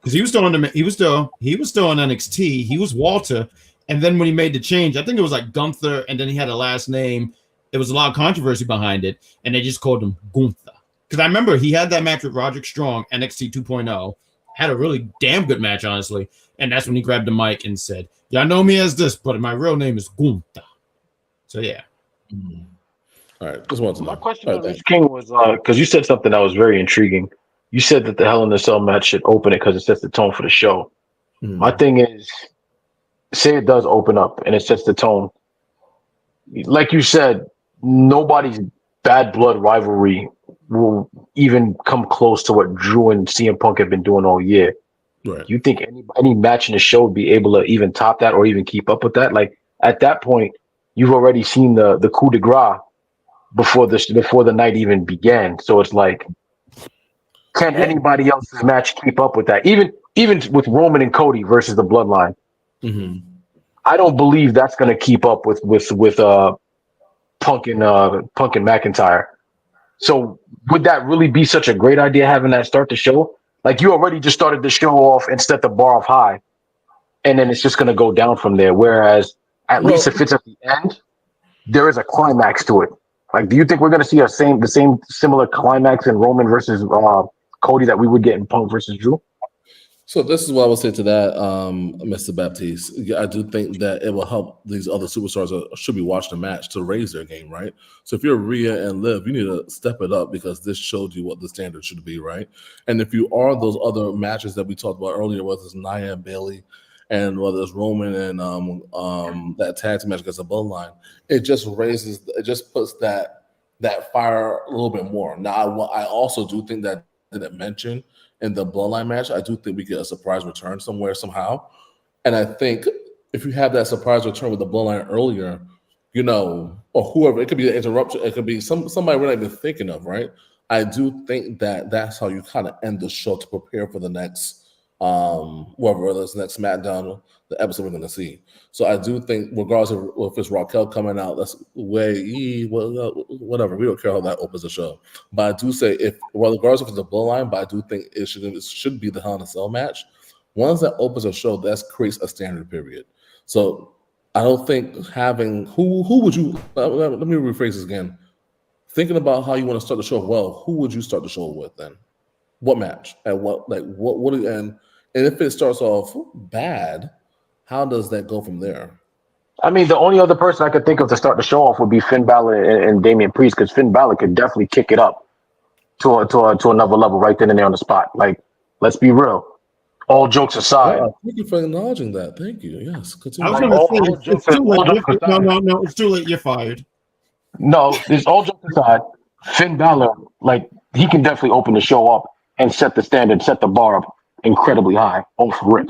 Because he was still on NXT. He was Walter, and then when he made the change, I think it was like Gunther, and then he had a last name. There was a lot of controversy behind it, and they just called him Gunther. Because I remember he had that match with Roderick Strong, NXT 2.0. Had a really damn good match, honestly. And that's when he grabbed the mic and said, y'all know me as this, but my real name is Gunther. So, yeah. All right. Just wanted to know. My question to Rich King was, because you said something that was very intriguing. You said that the Hell in a Cell match should open it because it sets the tone for the show. My thing is, say it does open up and it sets the tone. Like you said, nobody's Bad Blood rivalry will even come close to what Drew and CM Punk have been doing all year. Right. Do you think any match in the show would be able to even top that or even keep up with that? Like at that point, you've already seen the coup de grace before the night even began. So it's like, can anybody else's match keep up with that? Even with Roman and Cody versus the Bloodline, I don't believe that's going to keep up with Punk and McIntyre. So would that really be such a great idea having that start the show? Like you already just started the show off and set the bar off high, and then it's just going to go down from there. Whereas at least if it's at the end, there is a climax to it. Like, do you think we're going to see the same similar climax in Roman versus Cody that we would get in Punk versus Drew? So this is what I would say to that, Mr. Baptiste. I do think that it will help these other superstars that should be watching the match to raise their game, right? So if you're Rhea and Liv, you need to step it up because this showed you what the standard should be, right? And if you are those other matches that we talked about earlier, whether it's Nia and Bayley, and whether it's Roman and that tag team match against the Bloodline, it just puts that fire a little bit more. Now, I also do think that I didn't mention in the Bloodline match, I do think we get a surprise return somewhere, somehow. And I think if you have that surprise return with the Bloodline earlier, or whoever, it could be an interruption, it could be somebody we're not even thinking of, right? I do think that that's how you kind of end the show to prepare for the next, whether it's next SmackDown, the episode we're going to see. So I do think, regardless of if it's Raquel coming out, that's whatever. We don't care how that opens the show. But I do say, regardless if it's a Bloodline, but I do think it should be the Hell in a Cell match. Once that opens a show, that creates a standard period. So I don't think having who would you? Let me rephrase this again. Thinking about how you want to start the show, who would you start the show with then? What match? And what and if it starts off bad, how does that go from there? I mean, the only other person I could think of to start the show off would be Finn Balor and Damian Priest, because Finn Balor could definitely kick it up to another level right then and there on the spot. Like, let's be real. All jokes aside. Thank you for acknowledging that. Thank you. Yes. Continue. I was going to say, it's too late. No, it's too late. You're fired. No, there's all jokes aside. Finn Balor, like, he can definitely open the show up and set the standard, set the bar up incredibly high. Off rip.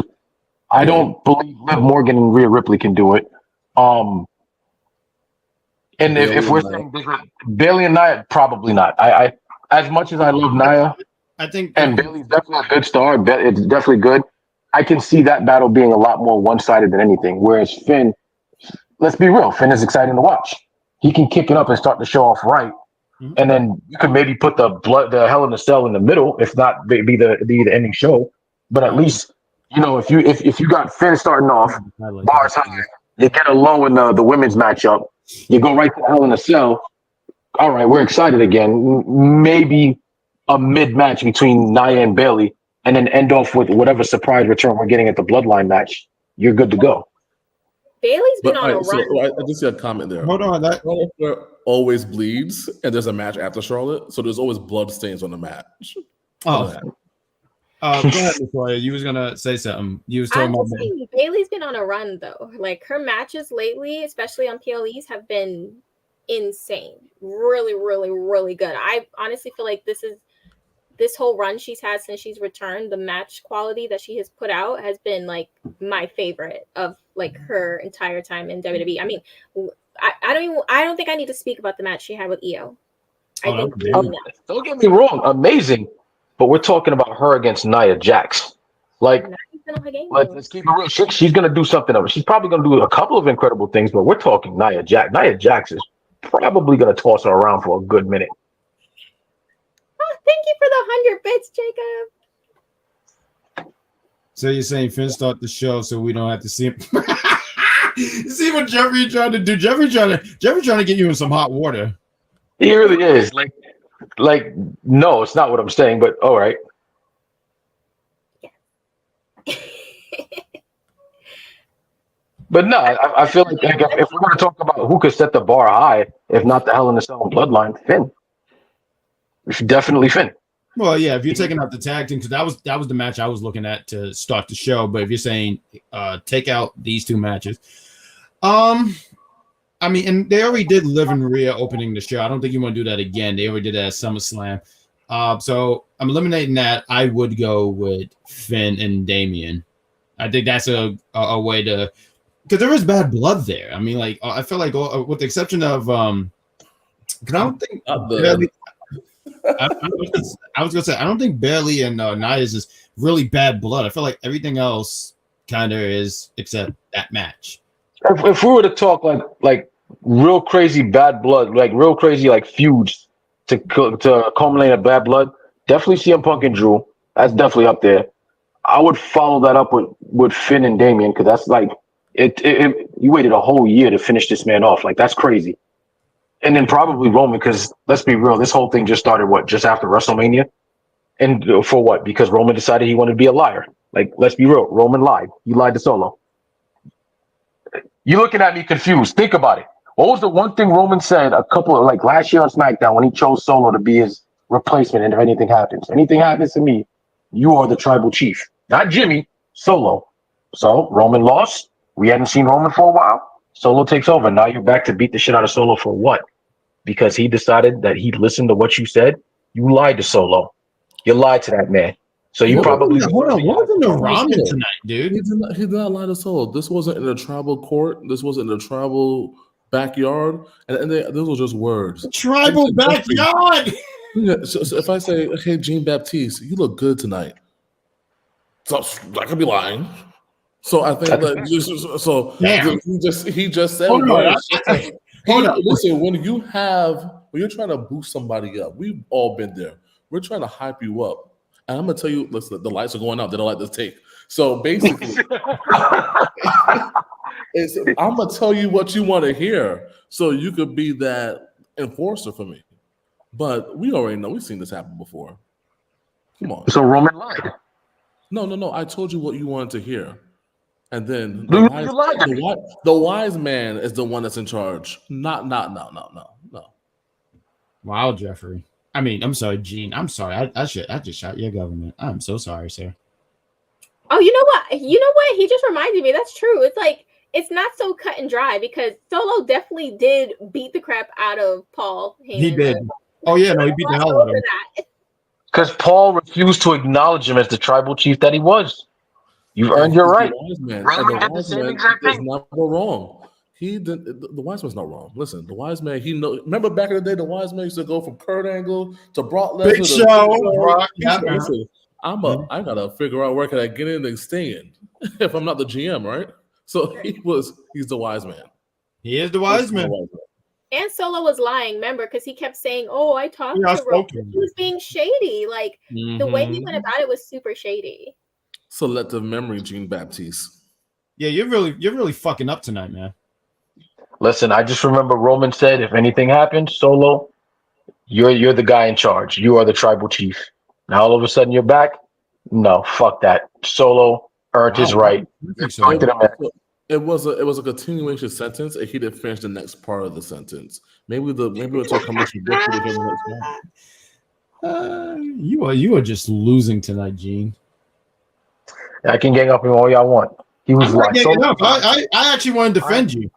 I don't believe Liv Morgan and Rhea Ripley can do it. And if we're saying Bayley and Nia, probably not. I as much as I love Nia, I think, and Bayley's definitely a good star. It's definitely good. I can see that battle being a lot more one-sided than anything. Whereas Finn, let's be real, Finn is exciting to watch. He can kick it up and start the show off right. And then you could maybe put the Hell in a Cell in the middle, if not be the ending show. But at least, if you got Finn starting off, bars high, you get a low in the women's matchup, you go right to Hell in a Cell. All right, we're excited again. Maybe a mid-match between Nia and Bayley, and then end off with whatever surprise return we're getting at the Bloodline match. You're good to go. Bayley's been on a run. So I just see a comment there. Hold on, that Charlotte always bleeds, and there's a match after Charlotte, so there's always blood stains on the match. Go ahead, Latoya. You was gonna say something. You was talking about Bayley's been on a run though. Like her matches lately, especially on PLEs, have been insane. Really, really, really good. I honestly feel like this whole run she's had since she's returned, the match quality that she has put out has been like my favorite of like her entire time in WWE. I mean, I don't think I need to speak about the match she had with Io. Don't get me wrong, amazing. But we're talking about her against Nia Jax. Like, let's keep it real. She's going to do something of it. She's probably going to do a couple of incredible things, but we're talking Nia Jax. Nia Jax is probably going to toss her around for a good minute. Oh, thank you for the 100 bits, Jacob. So you're saying Finn start the show so we don't have to see him? See what Jeffrey trying to do? Jeffrey trying to get you in some hot water. He really is. Like, no, it's not what I'm saying, but all right. Yeah. But no, I feel like if we're going to talk about who could set the bar high, if not the Hell in a Cell Bloodline, Finn. Definitely Finn. Well, yeah, if you're taking out the tag team, because that was the match I was looking at to start the show. But if you're saying take out these two matches, I mean, and they already did Liv and Rhea opening the show. I don't think you want to do that again. They already did that at SummerSlam. So I'm eliminating that. I would go with Finn and Damian. I think that's a way to, because there is bad blood there. I mean, like I feel like with the exception of because I don't think Bayley, I was gonna say I don't think Bayley and Nia's is really bad blood. I feel like everything else kind of is except that match. If we were to talk like real crazy bad blood, like real crazy like feuds to culminate a bad blood, definitely CM Punk and Drew. That's definitely up there. I would follow that up with Finn and Damian because that's like it. You waited a whole year to finish this man off. Like that's crazy. And then probably Roman because let's be real, this whole thing just started just after WrestleMania, and for what? Because Roman decided he wanted to be a liar. Like let's be real, Roman lied. He lied to Solo. You're looking at me confused. Think about it. What was the one thing Roman said last year on SmackDown when he chose Solo to be his replacement? And if anything happens to me, you are the tribal chief. Not Jimmy, Solo. So Roman lost. We hadn't seen Roman for a while. Solo takes over. Now you're back to beat the shit out of Solo for what? Because he decided that he'd listen to what you said. You lied to Solo. You lied to that man. So you probably hold on. What was in the ramen tonight, dude? He did not lie to Solo. This wasn't in a tribal court. This wasn't in a tribal backyard. And this was just words. Tribal backyard. Yeah, so if I say, "Hey, Jean Baptiste, you look good tonight," so I could be lying. So I think he just said. Hold on. Listen, when you're trying to boost somebody up, we've all been there. We're trying to hype you up, and I'm gonna tell you, listen, the lights are going out. They don't like this take. So basically, I'm gonna tell you what you want to hear, so you could be that enforcer for me. But we already know. We've seen this happen before. Come on. So Roman lied. No. I told you what you wanted to hear. And then the wise man is the one that's in charge. No. Wow, Jeffrey. I mean, I'm sorry, Gene. I'm sorry. I just shot your government. I'm so sorry, sir. Oh, you know what? He just reminded me. That's true. It's like it's not so cut and dry because Solo definitely did beat the crap out of Paul Heyman. He did. Oh yeah, no, he beat the hell out of him. Because Paul refused to acknowledge him as the tribal chief that he was. You've earned your right. Roman did the same exact thing. Never wrong. The wise man's not wrong. Listen, the wise man. Remember back in the day, the wise man used to go from Kurt Angle to Brock Lesnar. Big Show. Brock, listen, I gotta figure out where can I get in and stay in if I'm not the GM, right? So he's the wise man. He is the wise man. And Solo was lying, remember, because he kept saying, "Oh, I talked to Roman." He was being shady. Like the way he went about it was super shady. Selective memory, Jean Baptiste. Yeah, you're really fucking up tonight, man. Listen, I just remember Roman said, "If anything happens, Solo, you're the guy in charge. You are the tribal chief." Now all of a sudden you're back. No, fuck that. Solo earned his right. It was a continuation sentence, and he didn't finish the next part of the sentence. Maybe it's a commercial break for the next one. You are just losing tonight, Gene. I can gang up him all y'all want. He was like, I actually want to defend you.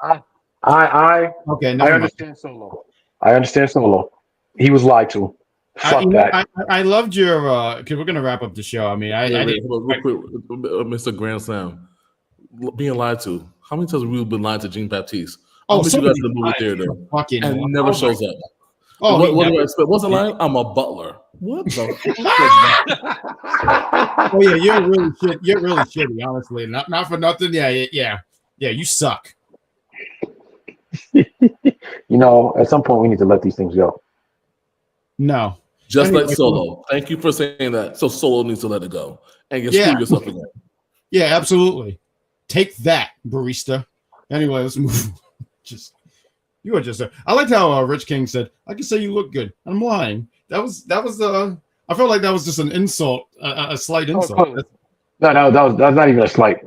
I understand Solo. I understand Solo. He was lied to. Fuck that. I loved your because we're gonna wrap up the show. I mean, real quick, Mr. Grand Slam, being lied to. How many times have we been lied to Jean Baptiste? Oh, so you guys in the movie theater, and he never shows up. Oh, what do I expect? Wasn't lying. I'm a butler. What the fuck? Oh yeah, you're really shitty, honestly. Not for nothing. Yeah. You suck. At some point we need to let these things go. No. Just like Solo. Thank you for saying that. So Solo needs to let it go. And you screw yourself again. Yeah, absolutely. Take that, barista. Anyway, let's move. You are just. I liked how Rich King said, "I can say you look good." I'm lying. That was. I felt like that was just an insult, a slight insult. No, that's not even a slight.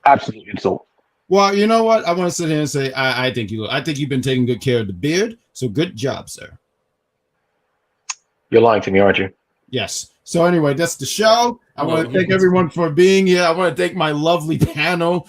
Absolute insult. Well, you know what? I want to sit here and say, I think you've been taking good care of the beard. So good job, sir. You're lying to me, aren't you? Yes. So anyway, that's the show. I want to thank everyone for being here. I want to thank my lovely panel.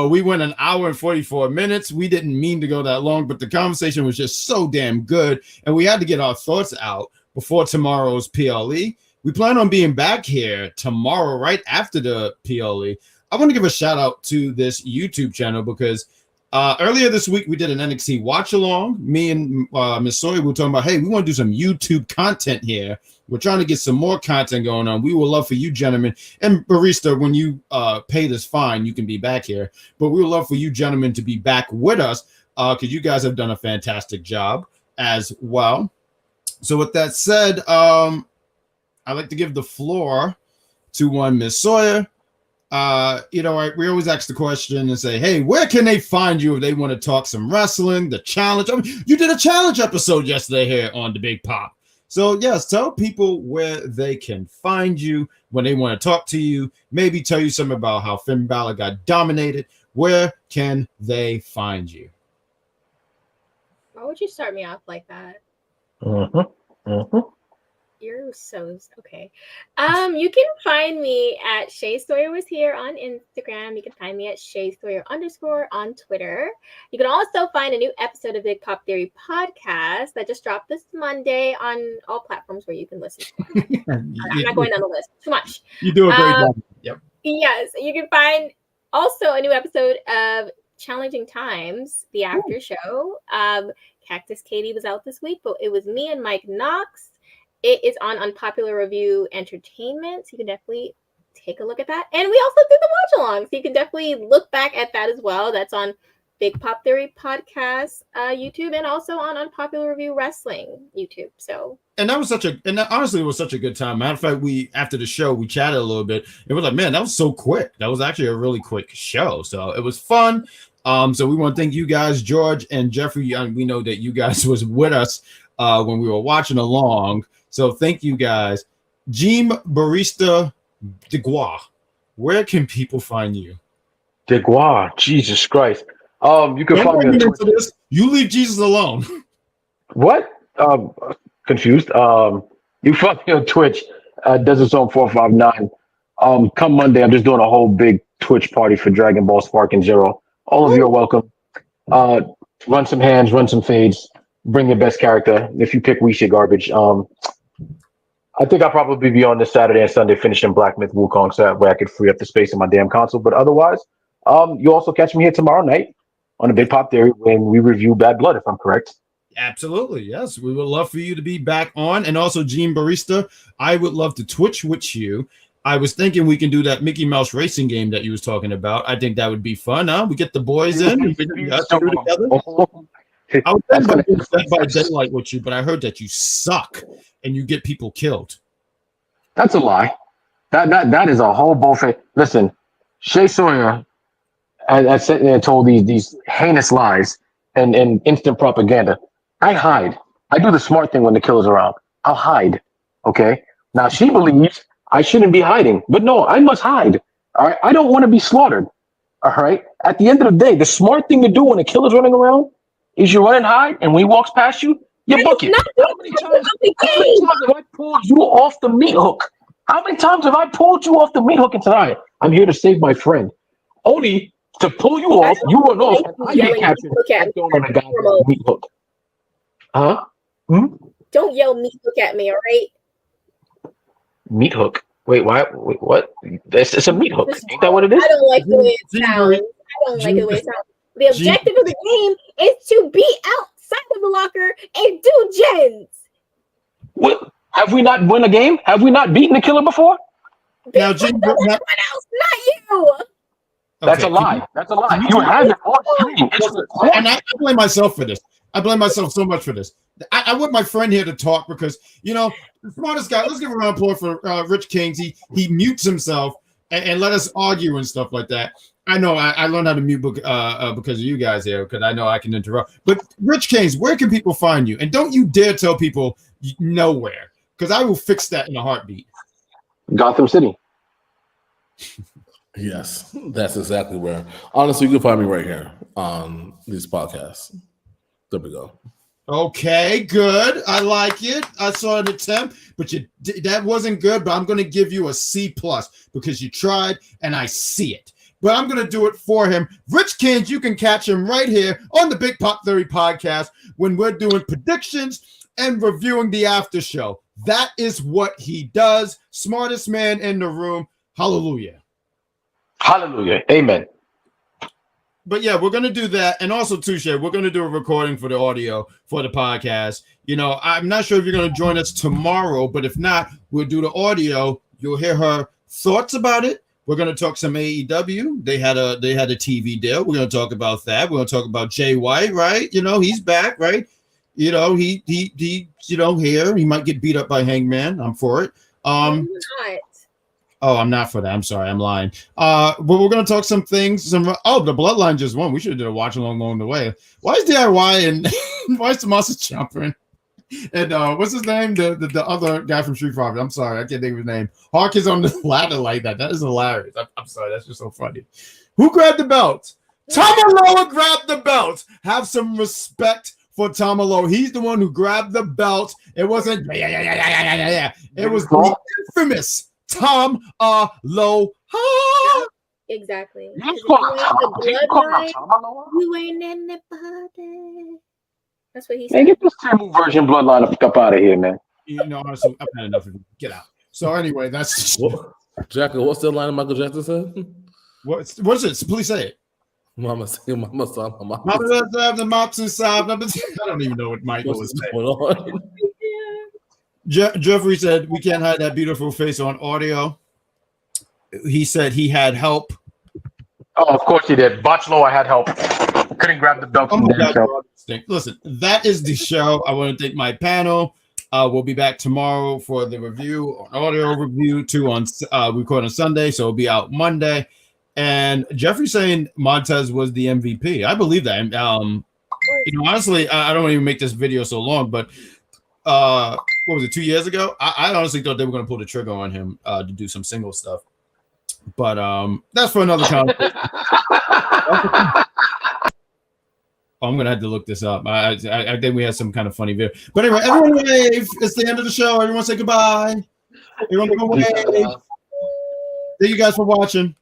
We went an hour and 44 minutes. We didn't mean to go that long, but the conversation was just so damn good, and we had to get our thoughts out. before tomorrow's PLE. We plan on being back here tomorrow, right after the PLE. I want to give a shout out to this YouTube channel because earlier this week we did an NXT watch along. Me and Miss Sawyer were talking about, hey, we want to do some YouTube content here. We're trying to get some more content going on. We would love for you gentlemen and Barista, when you pay this fine, you can be back here. But we would love for you gentlemen to be back with us because you guys have done a fantastic job as well. So with that said, I'd like to give the floor to one Miss Sawyer. We always ask the question and say, hey, where can they find you if they want to talk some wrestling, the challenge? I mean, you did a challenge episode yesterday here on The Big Pop. So, yes, tell people where they can find you when they want to talk to you. Maybe tell you something about how Finn Balor got dominated. Where can they find you? Why would you start me off like that? You're so okay. You can find me at ShaySawyer was here on Instagram. You can find me at ShaySawyer _ on Twitter. You can also find a new episode of Big Pop Theory podcast that just dropped this Monday on all platforms where you can listen to it. I'm not going down the list. Too much. You do a great job. Yep. Yes. You can find also a new episode of Challenging Times, the after show. Cactus Katie was out this week, but it was me and Mike Knox. It is on Unpopular Review Entertainment, so you can definitely take a look at that. And we also did the watch along, so you can definitely look back at that as well. That's on Big Pop Theory Podcast YouTube, and also on Unpopular Review Wrestling YouTube. So, and that was honestly, it was such a good time. Matter of fact, after the show we chatted a little bit. It was like, man, that was so quick. That was actually a really quick show, so it was fun. So we want to thank you guys, George and Jeffrey. We know that you guys was with us when we were watching along. So thank you guys. Jim Barista DeGua, where can people find you? DeGua, Jesus Christ. You can find me on Twitter. You leave Jesus alone. What? Confused. You find me on Twitch, Desert Zone 459. Come Monday, I'm just doing a whole big Twitch party for Dragon Ball Spark and Zero. All of you are welcome. Run some hands, run some fades, bring your best character. If you pick we shit garbage. I think I'll probably be on this Saturday and Sunday finishing Black Myth Wukong so that way I could free up the space in my damn console. But otherwise, you also catch me here tomorrow night on the Big Pop Theory when we review Bad Blood, if I'm correct. Absolutely, yes. We would love for you to be back on. And also, Gene Barista, I would love to Twitch with you. I was thinking we can do that Mickey Mouse racing game that you was talking about. I think that would be fun, huh? We get the boys in and we got to do it together. I was thinking about doing Dead by Daylight with you, but I heard that you suck and you get people killed. That's a lie. That is a whole bullshit. Listen, ShaySawyer has sat there and told these heinous lies and instant propaganda. I hide. I do the smart thing when the killer's around. I'll hide. Okay? Now she believes I shouldn't be hiding, but no, I must hide. All right? I don't want to be slaughtered. All right? At the end of the day, the smart thing to do when a killer's running around is you run and hide, and when he walks past you, you book it. How many times have I pulled you off the meat hook? How many times have I pulled you off the meat hook and said, all right, I'm here to save my friend? Only to pull you off, you run off, and I get captured on a goddamn meat hook. Huh? Don't yell meat hook at me, all right? Meat hook? Wait, why? Wait, what? It's a meat hook. Ain't that what it is? I don't like the way it sounds. The objective of the game is to be outside of the locker and do gens. What? Have we not won a game? Have we not beaten the killer before? Now, Jim, not you. That's a lie. That's a lie. You have it on screen. And I blame myself for this. I blame myself so much for this. I want my friend here to talk because, the smartest guy, let's give a round of applause for Rich Kings. He mutes himself and let us argue and stuff like that. I know I learned how to mute because of you guys here, because I know I can interrupt. But Rich Kings, where can people find you? And don't you dare tell people nowhere, because I will fix that in a heartbeat. Gotham City. Yes, that's exactly where. Honestly, you can find me right here on these podcasts. There we go. Okay, good. I like it. I saw an attempt, but that wasn't good. But I'm going to give you a C+ because you tried, and I see it. But I'm going to do it for him. Rich Kings, you can catch him right here on the Big Pop Theory podcast when we're doing predictions and reviewing the after show. That is what he does. Smartest man in the room. Hallelujah. Hallelujah. Amen. But yeah, we're going to do that. And also, Touche, we're going to do a recording for the audio for the podcast. You know, I'm not sure if you're going to join us tomorrow, but if not, we'll do the audio. You'll hear her thoughts about it. We're going to talk some AEW. They had a TV deal. We're going to talk about that. We're going to talk about Jay White, right? You know, he's back, right? You know, he you know, here he might get beat up by Hangman. I'm for it. Oh, I'm not for that. I'm sorry. I'm lying. But we're going to talk some things. The Bloodline just won. We should have done a watch along the way. Why is DIY and why is Tommaso jumping? And what's his name? The other guy from Street Fighter. I'm sorry. I can't think of his name. Hawk is on the ladder like that. That is hilarious. I'm sorry. That's just so funny. Who grabbed the belt? Tomaloa grabbed the belt. Have some respect for Tomaloa. He's the one who grabbed the belt. It wasn't. It was the infamous Tom Aloha. Exactly. You ain't anybody. That's what he said. Man, get this Timu version bloodline up out of here, man. You know, honestly, I've had enough of you. Get out. So anyway, that's Jacko. What's the line that Michael Jackson said? What is it? Please say it. Mama say, Mama son, Mama. I don't even know what Michael was saying. Jeffrey said we can't hide that beautiful face on audio. He said he had help. Oh, of course he did. Botchlo, I had help. Couldn't grab the belt. Listen, that is the show. I want to thank my panel. We'll be back tomorrow for the review, audio review, too, on we record on Sunday, so it'll be out Monday. And Jeffrey saying Montez was the MVP. I believe that. You know, honestly, I don't even make this video so long, but what was it, 2 years ago? I honestly thought they were going to pull the trigger on him to do some single stuff. But that's for another conversation. I'm gonna have to look this up. I think we had some kind of funny video. But anyway, everyone wave. It's the end of the show. Everyone say goodbye. Everyone go wave. Thank you guys for watching.